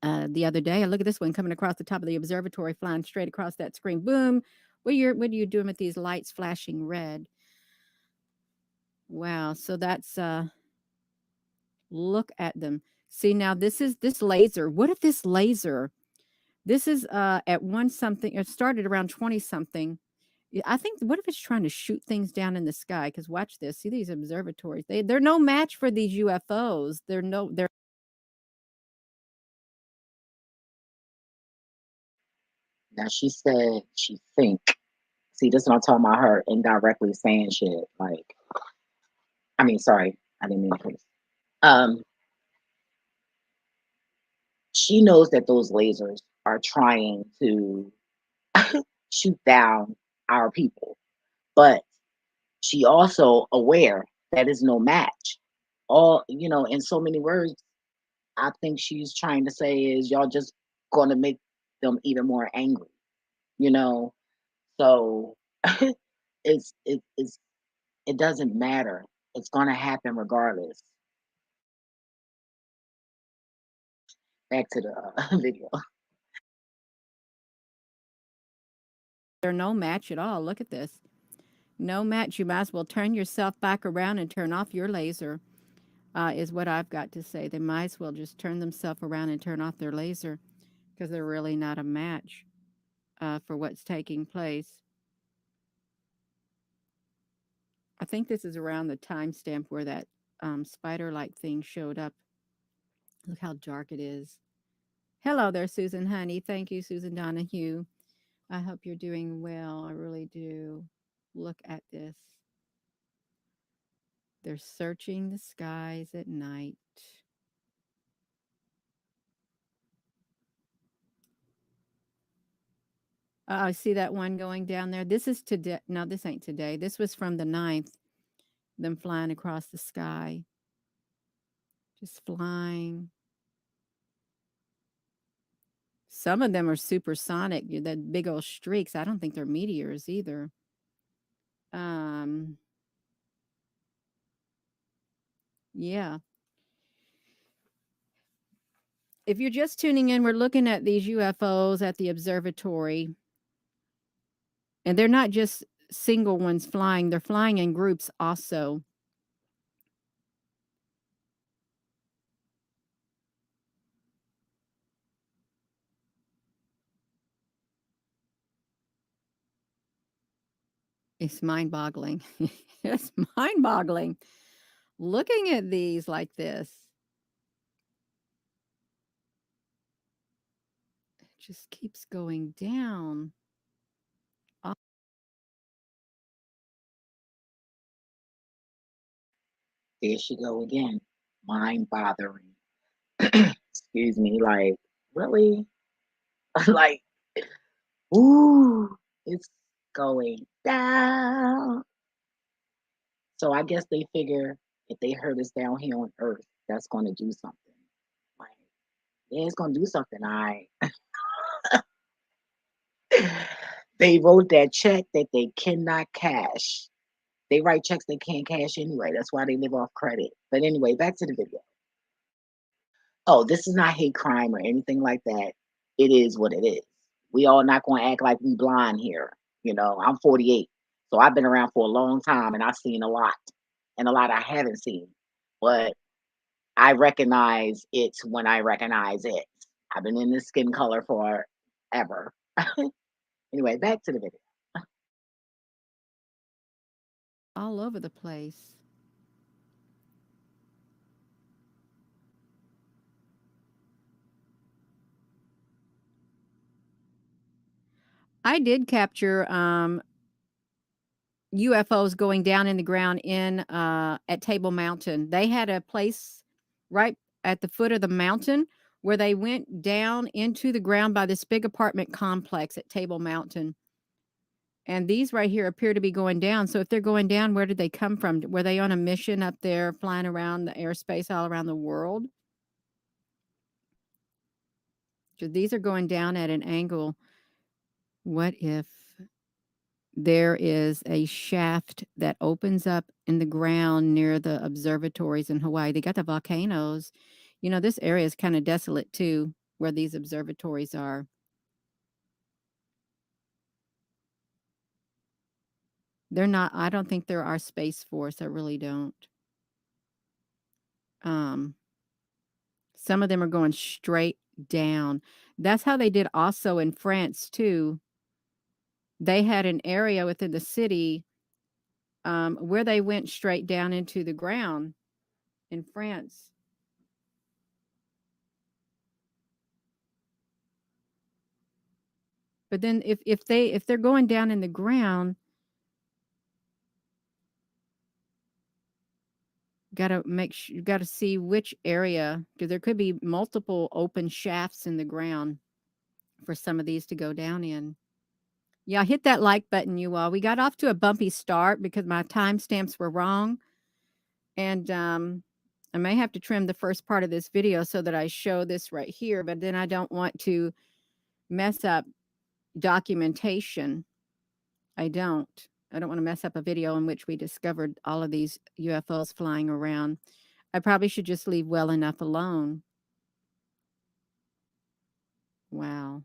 The other day, look at this one coming across the top of the observatory, flying straight across that screen. Boom! What are you doing with these lights flashing red? Wow! So that's look at them. See now, this is this laser. What if this laser? This is at one something. It started around 20 something. I think what if it's trying to shoot things down in the sky? Because watch this. See these observatories. They're no match for these UFOs. They're Now she said she think. See, this is what I'm talking about. Her indirectly saying shit. Like, I mean, sorry, I didn't mean to curse. Um, she knows that those lasers are trying to shoot down our people, but she also aware that is no match. All, in so many words, I think she's trying to say is y'all just gonna make them even more angry, you know. So it's it doesn't matter. It's gonna happen regardless. Back to the video. They're no match at all. Look at this. No match. You might as well turn yourself back around and turn off your laser, is what I've got to say. They might as well just turn themselves around and turn off their laser because they're really not a match for what's taking place. I think this is around the timestamp where that spider like thing showed up. Look how dark it is. Hello there, Susan Honey. Thank you, Susan Donahue. I hope you're doing well. I really do. Look at this. They're searching the skies at night. I see that one going down there. This is today. No, this ain't today. This was from the 9th. Them flying across the sky. Just flying. Some of them are supersonic. That big old streaks. I don't think they're meteors either. Um, yeah. If you're just tuning in, we're looking at these UFOs at the observatory, and they're not just single ones flying, they're flying in groups also. It's mind boggling. It's mind boggling looking at these like this. It just keeps going down. There she go again. Mind bothering. Excuse me, like, really? Like, ooh, it's going down. So I guess they figure if they hurt us down here on Earth, that's going to do something. Like, yeah, it's going to do something. I. They wrote that check that they cannot cash. They write checks they can't cash anyway. That's why they live off credit. But anyway, back to the video. Oh, this is not hate crime or anything like that. It is what it is. We all not going to act like we blind here. I'm 48, so I've been around for a long time and I've seen a lot, and a lot I haven't seen. But I recognize it when I recognize it. I've been in this skin color forever. Anyway, back to the video. All over the place. I did capture UFOs going down in the ground in at Table Mountain. They had a place right at the foot of the mountain where they went down into the ground by this big apartment complex at Table Mountain. And these right here appear to be going down. So if they're going down, where did they come from? Were they on a mission up there flying around the airspace all around the world? So these are going down at an angle. What if there is a shaft that opens up in the ground near the observatories in Hawaii? They got the volcanoes. This area is kind of desolate too, where these observatories are. They're not, I don't think they're our Space Force. I really don't. Um, some of them are going straight down. That's how they did also in France too. They had an area within the city where they went straight down into the ground in France. But then if they're going down in the ground, gotta see which area, because there could be multiple open shafts in the ground for some of these to go down in. Yeah, hit that like button, you all. We got off to a bumpy start because my timestamps were wrong. And I may have to trim the first part of this video so that I show this right here, but then I don't want to mess up documentation. I don't. I don't want to mess up a video in which we discovered all of these UFOs flying around. I probably should just leave well enough alone. Wow.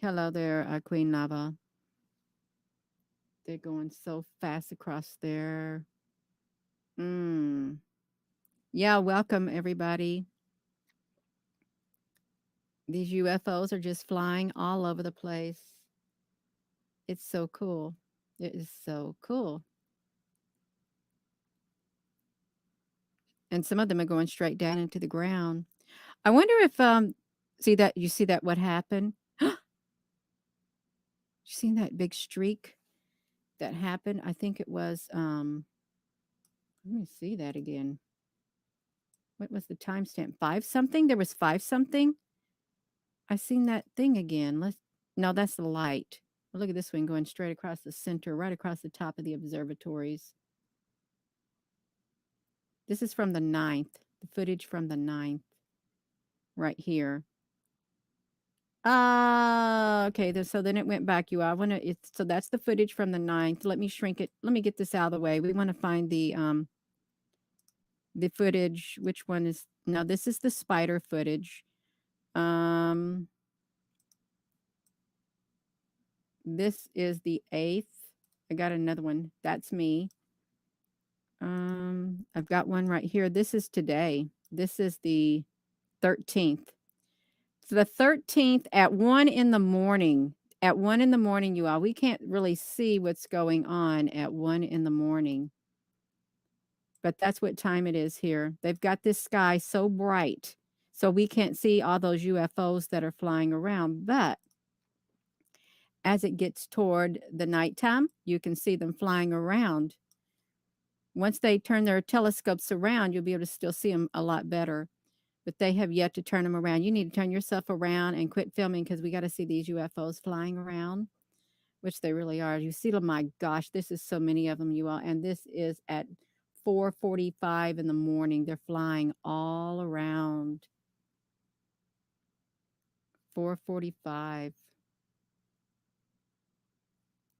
Hello there, Queen Lava. They're going so fast across there. Mm. Yeah, welcome everybody. These UFOs are just flying all over the place. It's so cool. It is so cool. And some of them are going straight down into the ground. I wonder if see that what happened? You seen that big streak that happened? I think it was let me see that again. What was the timestamp? 5 something? There was 5 something? I seen that thing again. Let's No, that's the light. Look at this one going straight across the center, right across the top of the observatories. This is from the 9th, the footage from the 9th, right here. Okay. So then it went back. I want to. It's so that's the footage from the 9th. Let me shrink it. Let me get this out of the way. We want to find the footage. Which one is? No, this is the spider footage. Um, this is the 8th. I got another one. That's me. I've got one right here. This is today. This is the 13th. So the 13th at 1 in the morning. At 1 in the morning, you all, we can't really see what's going on at 1 in the morning. But that's what time it is here. They've got this sky so bright, so we can't see all those UFOs that are flying around. But as it gets toward the nighttime, you can see them flying around. Once they turn their telescopes around, you'll be able to still see them a lot better. But they have yet to turn them around. You need to turn yourself around and quit filming because we got to see these UFOs flying around, which they really are. You see them, my gosh, this is so many of them, you all. And this is at 4:45 in the morning. They're flying all around. 4:45.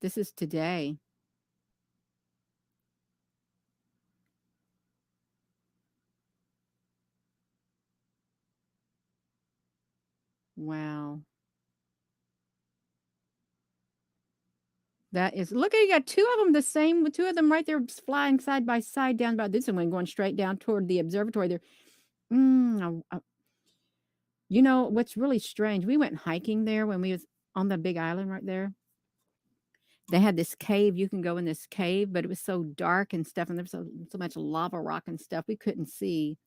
This is today. Wow. That is, look at you got two of them the same, with two of them right there flying side by side down by this one going straight down toward the observatory there. You know what's really strange? We went hiking there when we was on the big island right there. They had this cave. You can go in this cave, but it was so dark and stuff, and there was so much lava rock and stuff we couldn't see.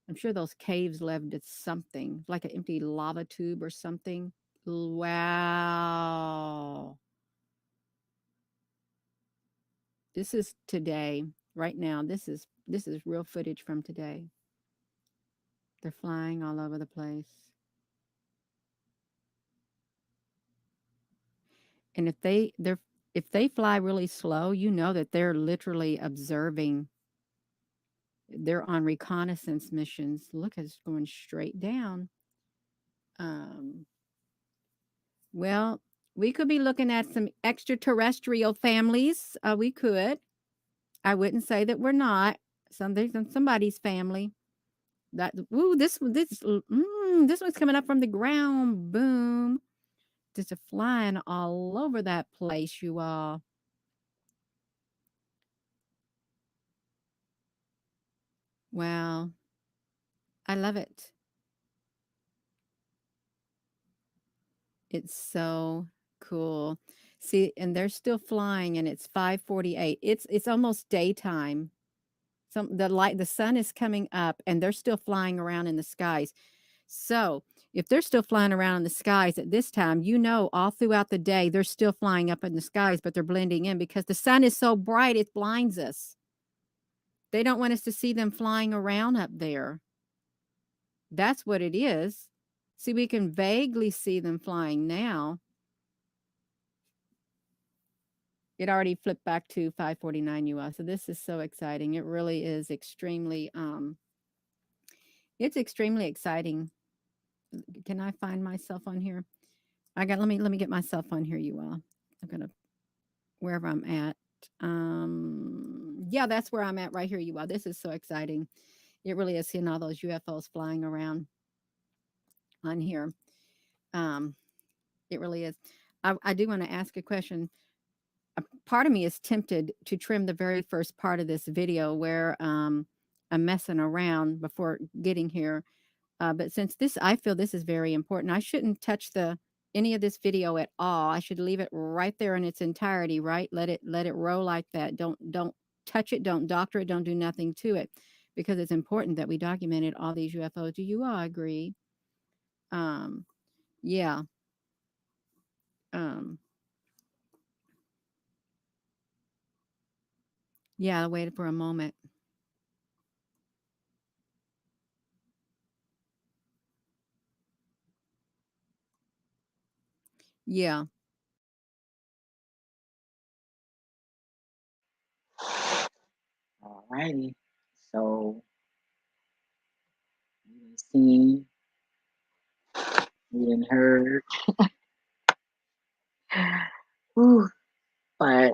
I'm sure those caves led to something like an empty lava tube or something. Wow. This is today, right now. This is real footage from today. They're flying all over the place. And if they fly really slow, you know that they're literally observing. They're on reconnaissance missions. Look, it's going straight down. Um, well, we could be looking at some extraterrestrial families. We could. I wouldn't say that we're not. Somebody's family. This one's coming up from the ground. Boom. Just a flying all over that place, you all. Wow. I love it. It's so cool. See, and they're still flying and it's 5:48. It's almost daytime. The sun is coming up and they're still flying around in the skies. So, if they're still flying around in the skies at this time, you know all throughout the day they're still flying up in the skies, but they're blending in because the sun is so bright it blinds us. They don't want us to see them flying around up there. That's what it is. See, we can vaguely see them flying now. It already flipped back to 5:49 US. So this is so exciting. It really is extremely it's extremely exciting. Can I find myself on here? I got let me get myself on here, you all. I'm gonna wherever I'm at. Yeah, that's where I'm at right here, you all. This is so exciting. It really is seeing all those UFOs flying around on here. Um, it really is. I do want to ask a question. A part of me is tempted to trim the very first part of this video where I'm messing around before getting here. But since this, I feel this is very important. I shouldn't touch the any of this video at all. I should leave it right there in its entirety. Right, let it roll like that. Don't touch it. Don't doctor it. Don't do nothing to it, because it's important that we documented all these UFOs. Do you all agree? Um, yeah. Um, yeah. I waited for a moment. Yeah. All righty. So we done seen, we done heard. Whew. But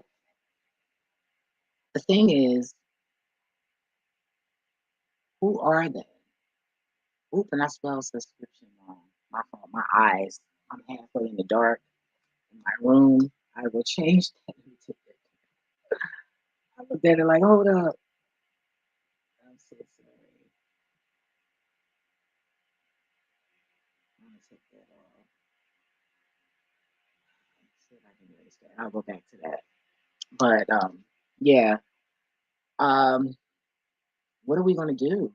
the thing is, who are they? Oop, and I spelled subscription wrong. My fault. My eyes. I'm halfway in the dark in my room. I will change that. I looked at it like, hold up. I'm so sorry. I'm gonna take that off. See if I can erase that. I'll go back to that. But yeah. Um, what are we gonna do?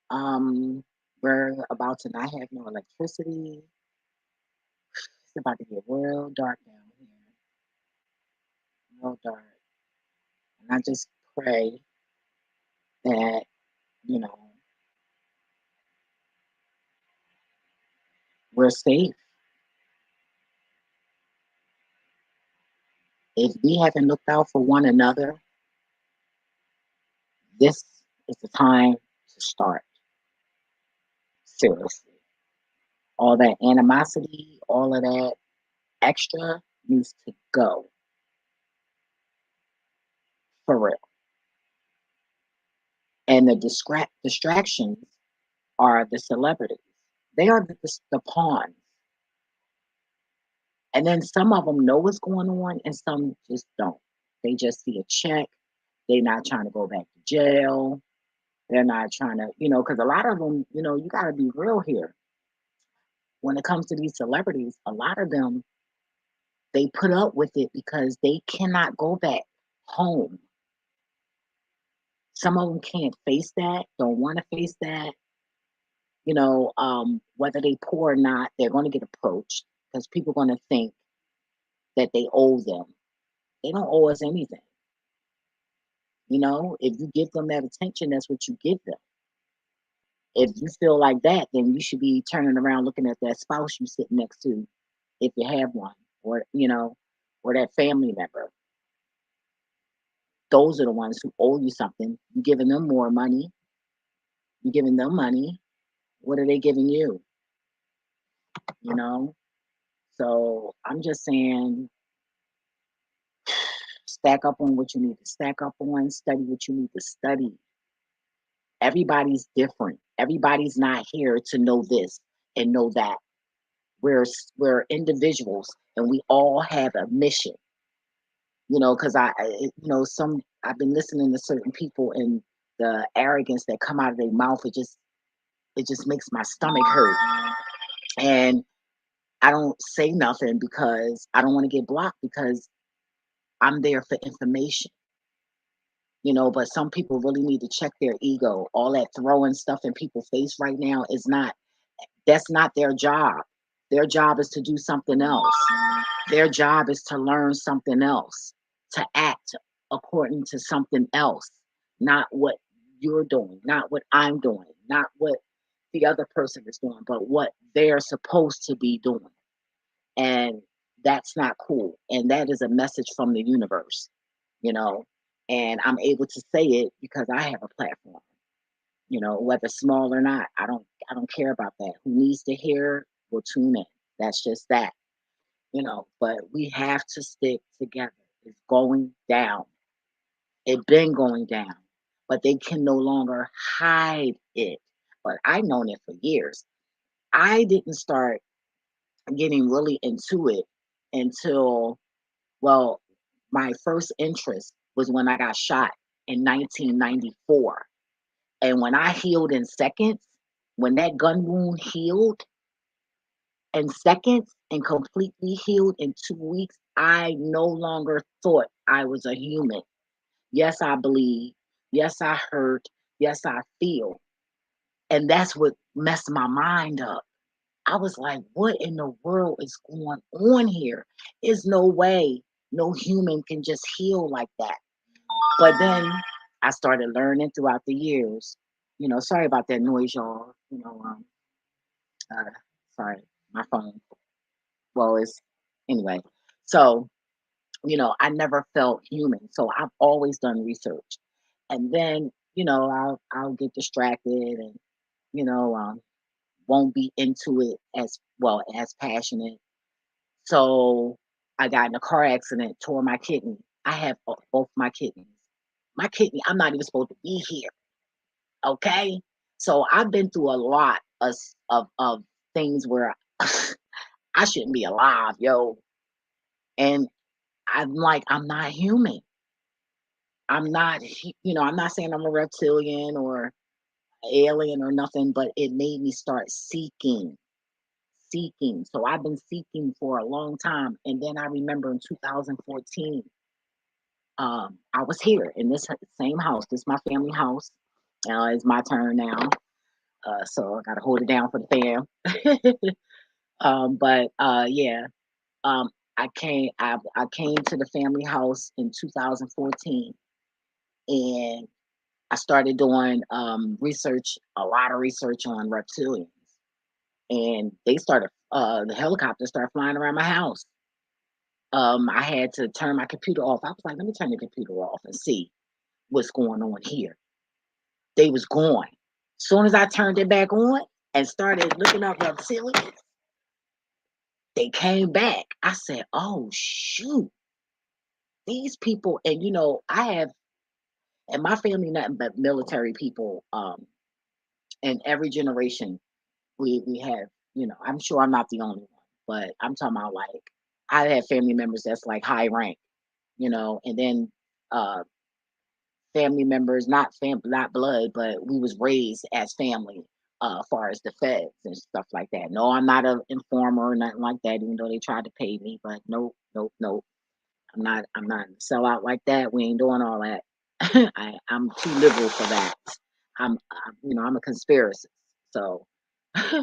Um, we're about to not have no electricity. It's about to get real dark down here. Real dark. And I just pray that, you know, we're safe. If we haven't looked out for one another, this is the time to start. Seriously. All that animosity, all of that extra needs to go for real. And the distractions are the celebrities. They are the pawns. And then some of them know what's going on and some just don't. They just see a check. They're not trying to go back to jail. They're not trying to, because a lot of them, you got to be real here. When it comes to these celebrities, a lot of them, they put up with it because they cannot go back home. Some of them can't face that, don't want to face that. Whether they poor or not, they're going to get approached because people are going to think that they owe them. They don't owe us anything. If you give them that attention, that's what you give them. If you feel like that, then you should be turning around looking at that spouse you sit next to, if you have one, or that family member. Those are the ones who owe you something. You're giving them more money. You're giving them money. What are they giving you? You know? So I'm just saying, stack up on what you need to stack up on, study what you need to study. Everybody's different. Everybody's not here to know this and know that. We're individuals and we all have a mission. Because some I've been listening to certain people and the arrogance that come out of their mouth, it just makes my stomach hurt. And I don't say nothing because I don't want to get blocked because I'm there for information. But some people really need to check their ego. All that throwing stuff in people's face right now that's not their job. Their job is to do something else. Their job is to learn something else, to act according to something else, not what you're doing, not what I'm doing, not what the other person is doing, but what they're supposed to be doing. And That's not cool. And that is a message from the universe, you know. And I'm able to say it because I have a platform, whether small or not. I don't care about that. Who needs to hear will tune in. That's just that, but we have to stick together. It's going down. It been going down. But they can no longer hide it. But I've known it for years. I didn't start getting really into it until, well, my first interest was when I got shot in 1994. And when I healed in seconds, when that gun wound healed in seconds and completely healed in 2 weeks, I no longer thought I was a human. Yes, I believe. Yes, I hurt. Yes, I feel. And that's what messed my mind up. I was like, what in the world is going on here? There's no way no human can just heal like that. But then I started learning throughout the years. Sorry about that noise, y'all. Uh, sorry, my phone. Well, it's anyway. So, I never felt human. So I've always done research. And then, I'll get distracted and, you know, um, won't be into it as well as passionate. So I got in a car accident, tore my kidney. I have both my kidneys. My kidney, I'm not even supposed to be here. Okay. So I've been through a lot of things where I shouldn't be alive, yo. And I'm like, I'm not human. I'm not saying I'm a reptilian or alien or nothing, but it made me start seeking. So I've been seeking for a long time. And then I remember in 2014, I was here in this same house. This is my family house. It's my turn now. So I got to hold it down for the fam. But yeah, um, I came to the family house in 2014, and I started doing research, a lot of research on reptilians, and the helicopter started flying around my house. I had to turn my computer off. I was like, let me turn the computer off and see what's going on here. They was gone. Soon as I turned it back on and started looking up reptilians, they came back. I said, oh shoot, these people, and I have in my family nothing but military people. And every generation we have, I'm sure I'm not the only one, but I'm talking about like I have family members that's like high rank, and then uh family members, not blood, but we was raised as family, far as the feds and stuff like that. No, I'm not an informer or nothing like that, even though they tried to pay me, but nope, nope, nope. I'm not sell out like that. We ain't doing all that. I'm too liberal for that. I'm a conspiracist. So I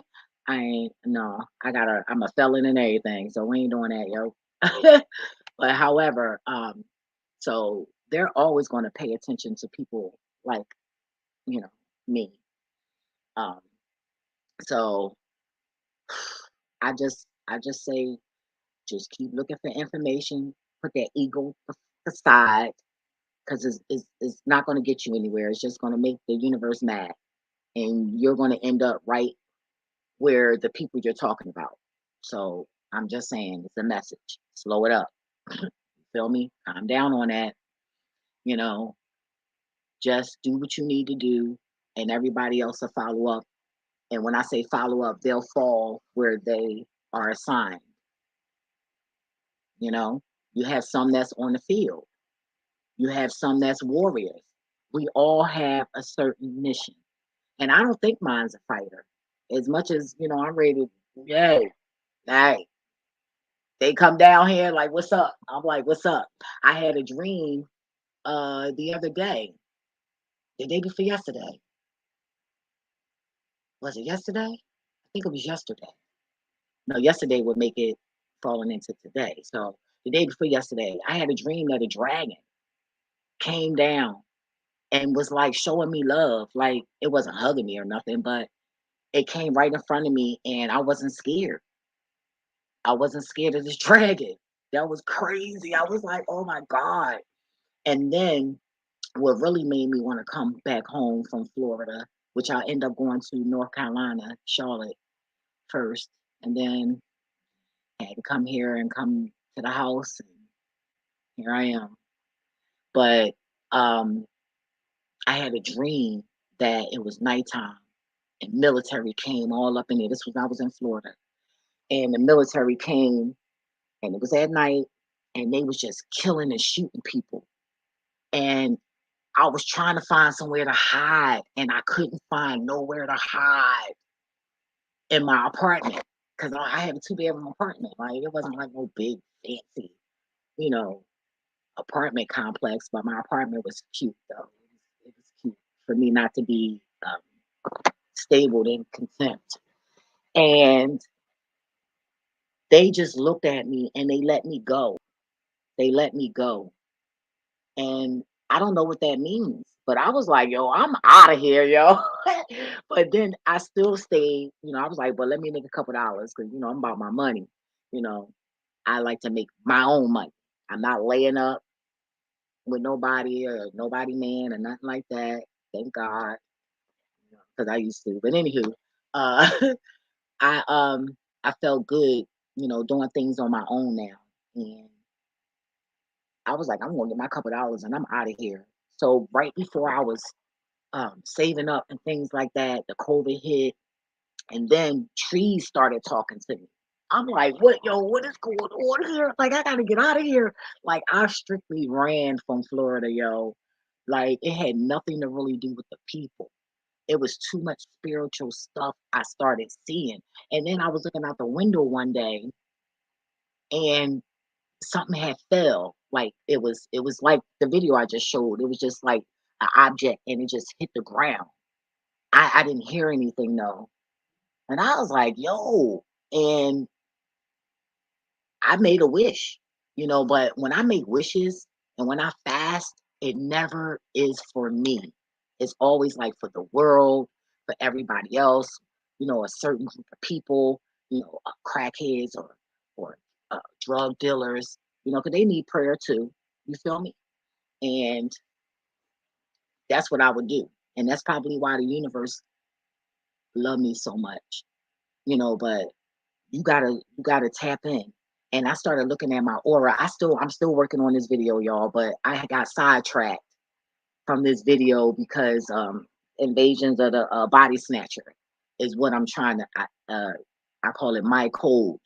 ain't no. I'm a felon and everything. So we ain't doing that, yo. But however, so they're always going to pay attention to people like you know me. Um, so I just say just keep looking for information. Put that ego aside because it's not going to get you anywhere. It's just going to make the universe mad, and you're going to end up right where the people you're talking about. So I'm just saying it's a message. Slow it up. Feel me? Calm down on that. You know, just do what you need to do, and everybody else will follow up. And when I say follow up, they'll fall where they are assigned. You know, you have some that's on the field, you have some that's warriors. We all have a certain mission. And I don't think mine's a fighter. As much as, I'm ready to, yay, hey, they come down here like, what's up? I'm like, what's up? I had a dream the other day, the day before yesterday. Was it yesterday? I think it was yesterday. No, yesterday would make it falling into today. So the day before yesterday, I had a dream that a dragon came down and was like showing me love. Like it wasn't hugging me or nothing, but it came right in front of me and I wasn't scared. I wasn't scared of this dragon. That was crazy. I was like, oh my God. And then what really made me want to come back home from Florida, which I end up going to North Carolina, Charlotte first, and then had to come here and come to the house, and here I am. But um, I had a dream that it was nighttime and military came all up in there. This was I was in Florida, and the military came, and it was at night, and they was just killing and shooting people, and I was trying to find somewhere to hide, and I couldn't find nowhere to hide in my apartment because I had a two-bedroom apartment. Like it wasn't like no big fancy, you know, apartment complex, but my apartment was cute though. It was cute for me not to be stable and content. And they just looked at me and they let me go. They let me go. And I don't know what that means, but I was like, yo, I'm out of here, yo. But then I still stayed, I was like, well, let me make a couple dollars because, I'm about my money. You know, I like to make my own money. I'm not laying up with nobody or nobody man or nothing like that. Thank God, because I used to. But anywho, uh, I um I felt good, doing things on my own now, and I was like, I'm gonna get my couple dollars and I'm out of here. So right before I was saving up and things like that, the COVID hit, and then trees started talking to me. I'm like, what, yo, what is going on here? Like, I gotta get out of here. Like, I strictly ran from Florida, yo. Like, it had nothing to really do with the people. It was too much spiritual stuff I started seeing. And then I was looking out the window one day and something had fell. Like it was like the video I just showed. It was just like an object and it just hit the ground. I didn't hear anything though. And I was like, yo, and I made a wish, but when I make wishes and when I fast, it never is for me. It's always like for the world, for everybody else, a certain group of people, crackheads or drug dealers, because they need prayer too. You feel me? And that's what I would do. And that's probably why the universe loved me so much, but you gotta tap in. And I started looking at my aura. I'm still working on this video, y'all, but I got sidetracked from this video because invasions of the body snatcher is what I'm trying to I call it my code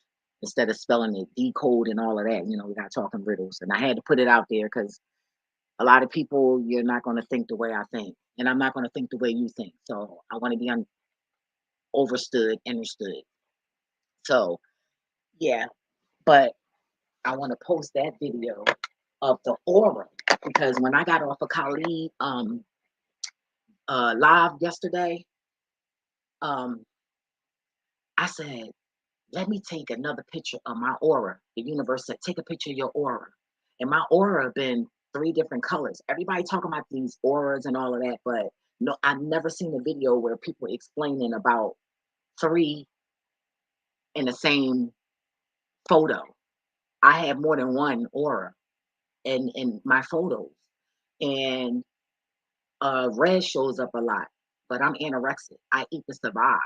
instead of spelling it decode and all of that. We got talking riddles. And I had to put it out there because a lot of people, you're not going to think the way I think. And I'm not going to think the way you think. So I want to be overstood, understood. So yeah, but I want to post that video of the aura because when I got off of Khalid live yesterday, um, I said, let me take another picture of my aura. The universe said, take a picture of your aura. And my aura been three different colors. Everybody talking about these auras and all of that, but no, I've never seen a video where people explaining about three in the same photo. I have more than one aura in my photos. And red shows up a lot, but I'm anorexic. I eat to survive.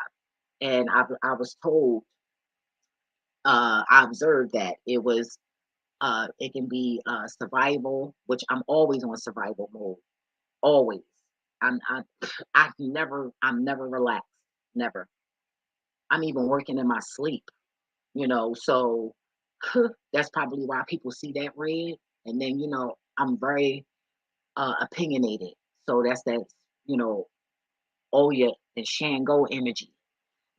And I was told, I observed that it can be survival, which I'm always on survival mode. Always. I I'm never relaxed. Never. I'm even working in my sleep, so that's probably why people see that red. And then, I'm very opinionated. So that's that, you know, oh yeah, and Shango energy,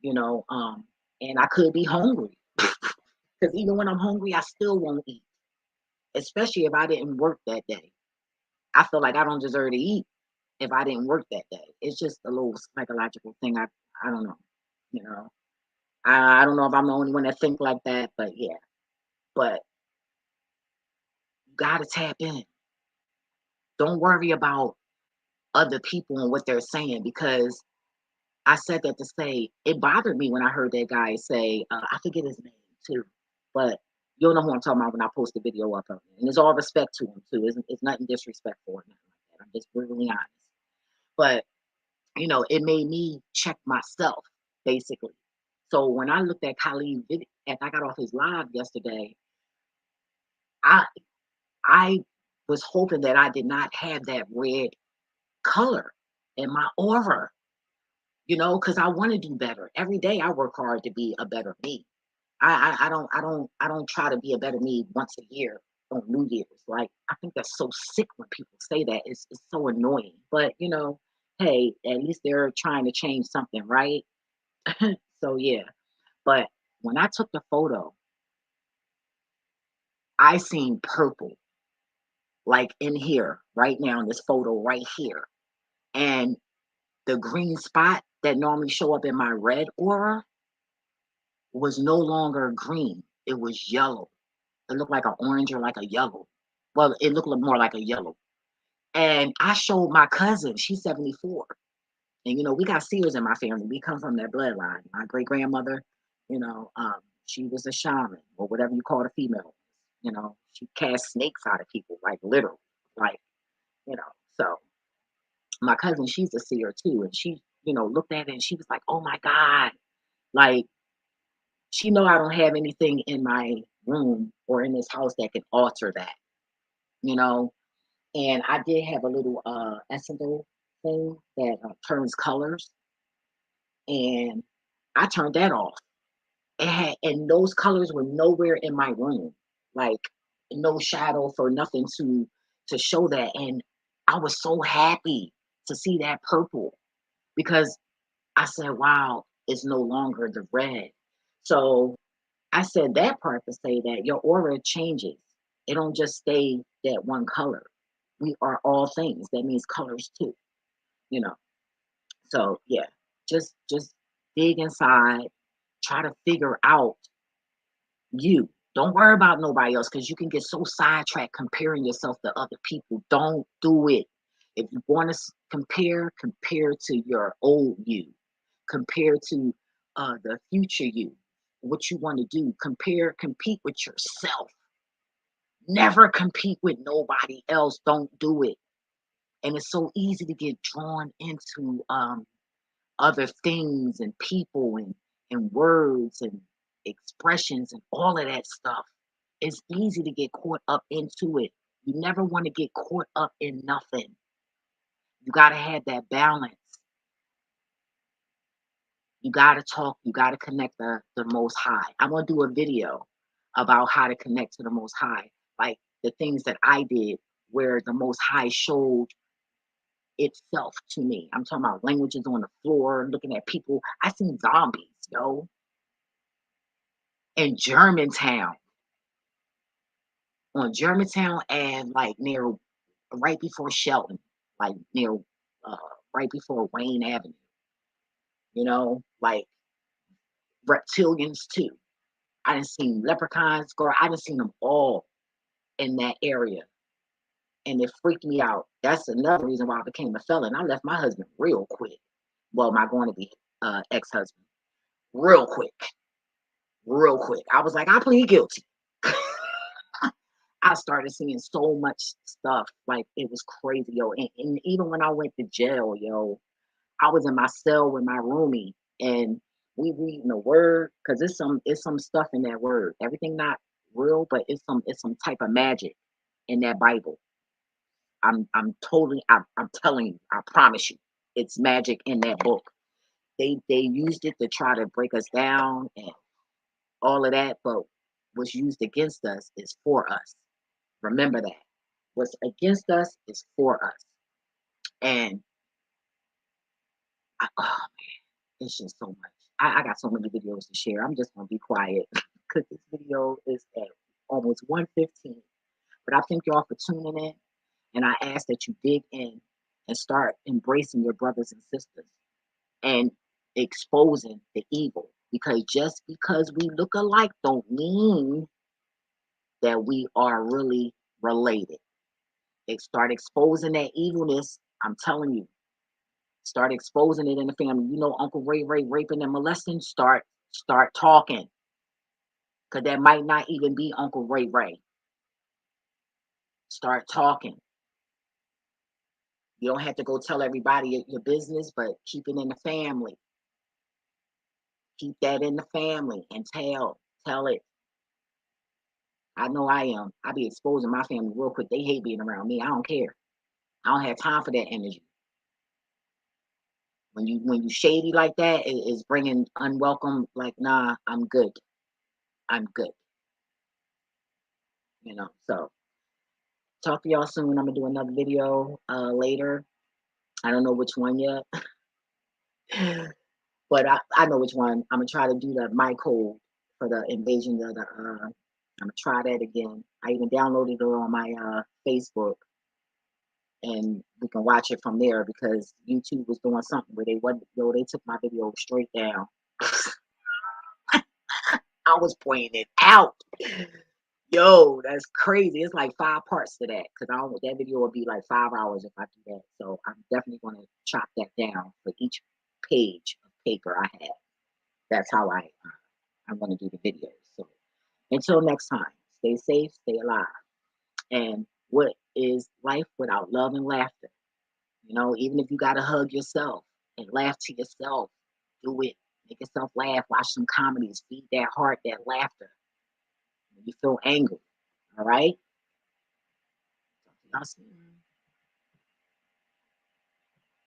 you know. And I could be hungry because even when I'm hungry, I still won't eat, especially if I didn't work that day. I feel like I don't deserve to eat if I didn't work that day. It's just a little psychological thing. I don't know, you know. I don't know if I'm the only one that think like that, but yeah. But you gotta tap in. Don't worry about other people and what they're saying because I said that to say it bothered me when I heard that guy say, I forget his name too. but you'll know who I'm talking about when I post a video up of him. And there's all respect to him too. It's nothing disrespectful or nothing like that. I'm just brutally honest. But it made me check myself basically. So when I looked at Khalid video, after I got off his live yesterday, I I was hoping that I did not have that red color in my aura, because I want to do better. Every day I work hard to be a better me. I don't try to be a better me once a year on New Year's. Like I think that's so sick when people say that. It's so annoying. But hey, at least they're trying to change something, right? So yeah. But when I took the photo, I seen purple, like in here, right now in this photo right here. And the green spot that normally show up in my red aura was no longer green. It was yellow. It looked like an orange or like a yellow. Well, it looked more like a yellow. And I showed my cousin, she's 74. And we got seers in my family. We come from that bloodline. My great grandmother, she was a shaman or whatever you call a female. She cast snakes out of people, like literally. Like, you know. So my cousin, she's a seer too. And she, looked at it and she was like, oh my God. Like, she know I don't have anything in my room or in this house that can alter that, you know. And I did have a little essential thing that turns colors, and I turned that off. And those colors were nowhere in my room, like no shadow for nothing to show that. And I was so happy to see that purple because I said, "Wow, it's no longer the red." So I said that part to say that your aura changes. It don't just stay that one color. We are all things. That means colors too, you know. So yeah, just dig inside, try to figure out you. Don't worry about nobody else because you can get so sidetracked comparing yourself to other people. Don't do it. If you want to compare to your old you, compare to the future you, what you want to do. Compete with yourself. Never compete with nobody else. Don't do it. And it's so easy to get drawn into other things and people and words and expressions and all of that stuff. It's easy to get caught up into it. You never want to get caught up in nothing. You got to have that balance. You got to talk. You got to connect the Most High. I'm going to do a video about how to connect to the Most High, like the things that I did where the Most High showed itself to me. I'm talking about languages on the floor, looking at people. I seen zombies, yo, in Germantown, on Germantown and like near right before Shelton, like near uh right before Wayne Avenue, like reptilians too. I didn't see leprechauns, girl. I didn't seen them all in that area. And it freaked me out. That's another reason why I became a felon. I left my husband real quick. Well, my going to be ex-husband. Real quick. Real quick. I was like, I plead guilty. I started seeing so much stuff. Like it was crazy, yo. And even when I went to jail, yo, I was in my cell with my roomie and we reading the word because it's some stuff in that word. Everything not real, but it's some type of magic in that Bible. I'm telling you, I promise you, it's magic in that book. They used it to try to break us down and all of that, but what's used against us is for us. Remember that. What's against us is for us. And oh man, it's just so much. I got so many videos to share. I'm just gonna be quiet because this video is at almost 1:15. But I thank y'all for tuning in, and I ask that you dig in and start embracing your brothers and sisters and exposing the evil. Because just because we look alike don't mean that we are really related. They start exposing that evilness. I'm telling you, start exposing it in the family. Uncle Ray raping and molesting. Start talking. because that might not even be Uncle Ray Ray. Start talking. You don't have to go tell everybody your business, but keep it in the family. Keep that in the family and tell it. I know I am. I be exposing my family real quick. They hate being around me. I don't care. I don't have time for that energy. When you shady like that, it is bringing unwelcome. Like, nah, I'm good. I'm good. So talk to y'all soon. I'm gonna do another video later. I don't know which one yet, but I know which one. I'm gonna try to do the my code for the invasion of the. I'm gonna try that again. I even downloaded it on my Facebook, and we can watch it from there because YouTube was doing something where they took my video straight down. I was pointing it out. Yo, that's crazy. It's like 5 parts to that because I don't. That video will be like 5 hours if I do that. So I'm definitely going to chop that down for each page of paper I have. That's how I'm going to do the videos. So until next time, stay safe, stay alive. And what is life without love and laughter? Even if you got to hug yourself and laugh to yourself, do it. Make yourself laugh. Watch some comedies. Feed that heart, that laughter. When you feel angry. All right? Talk to y'all soon.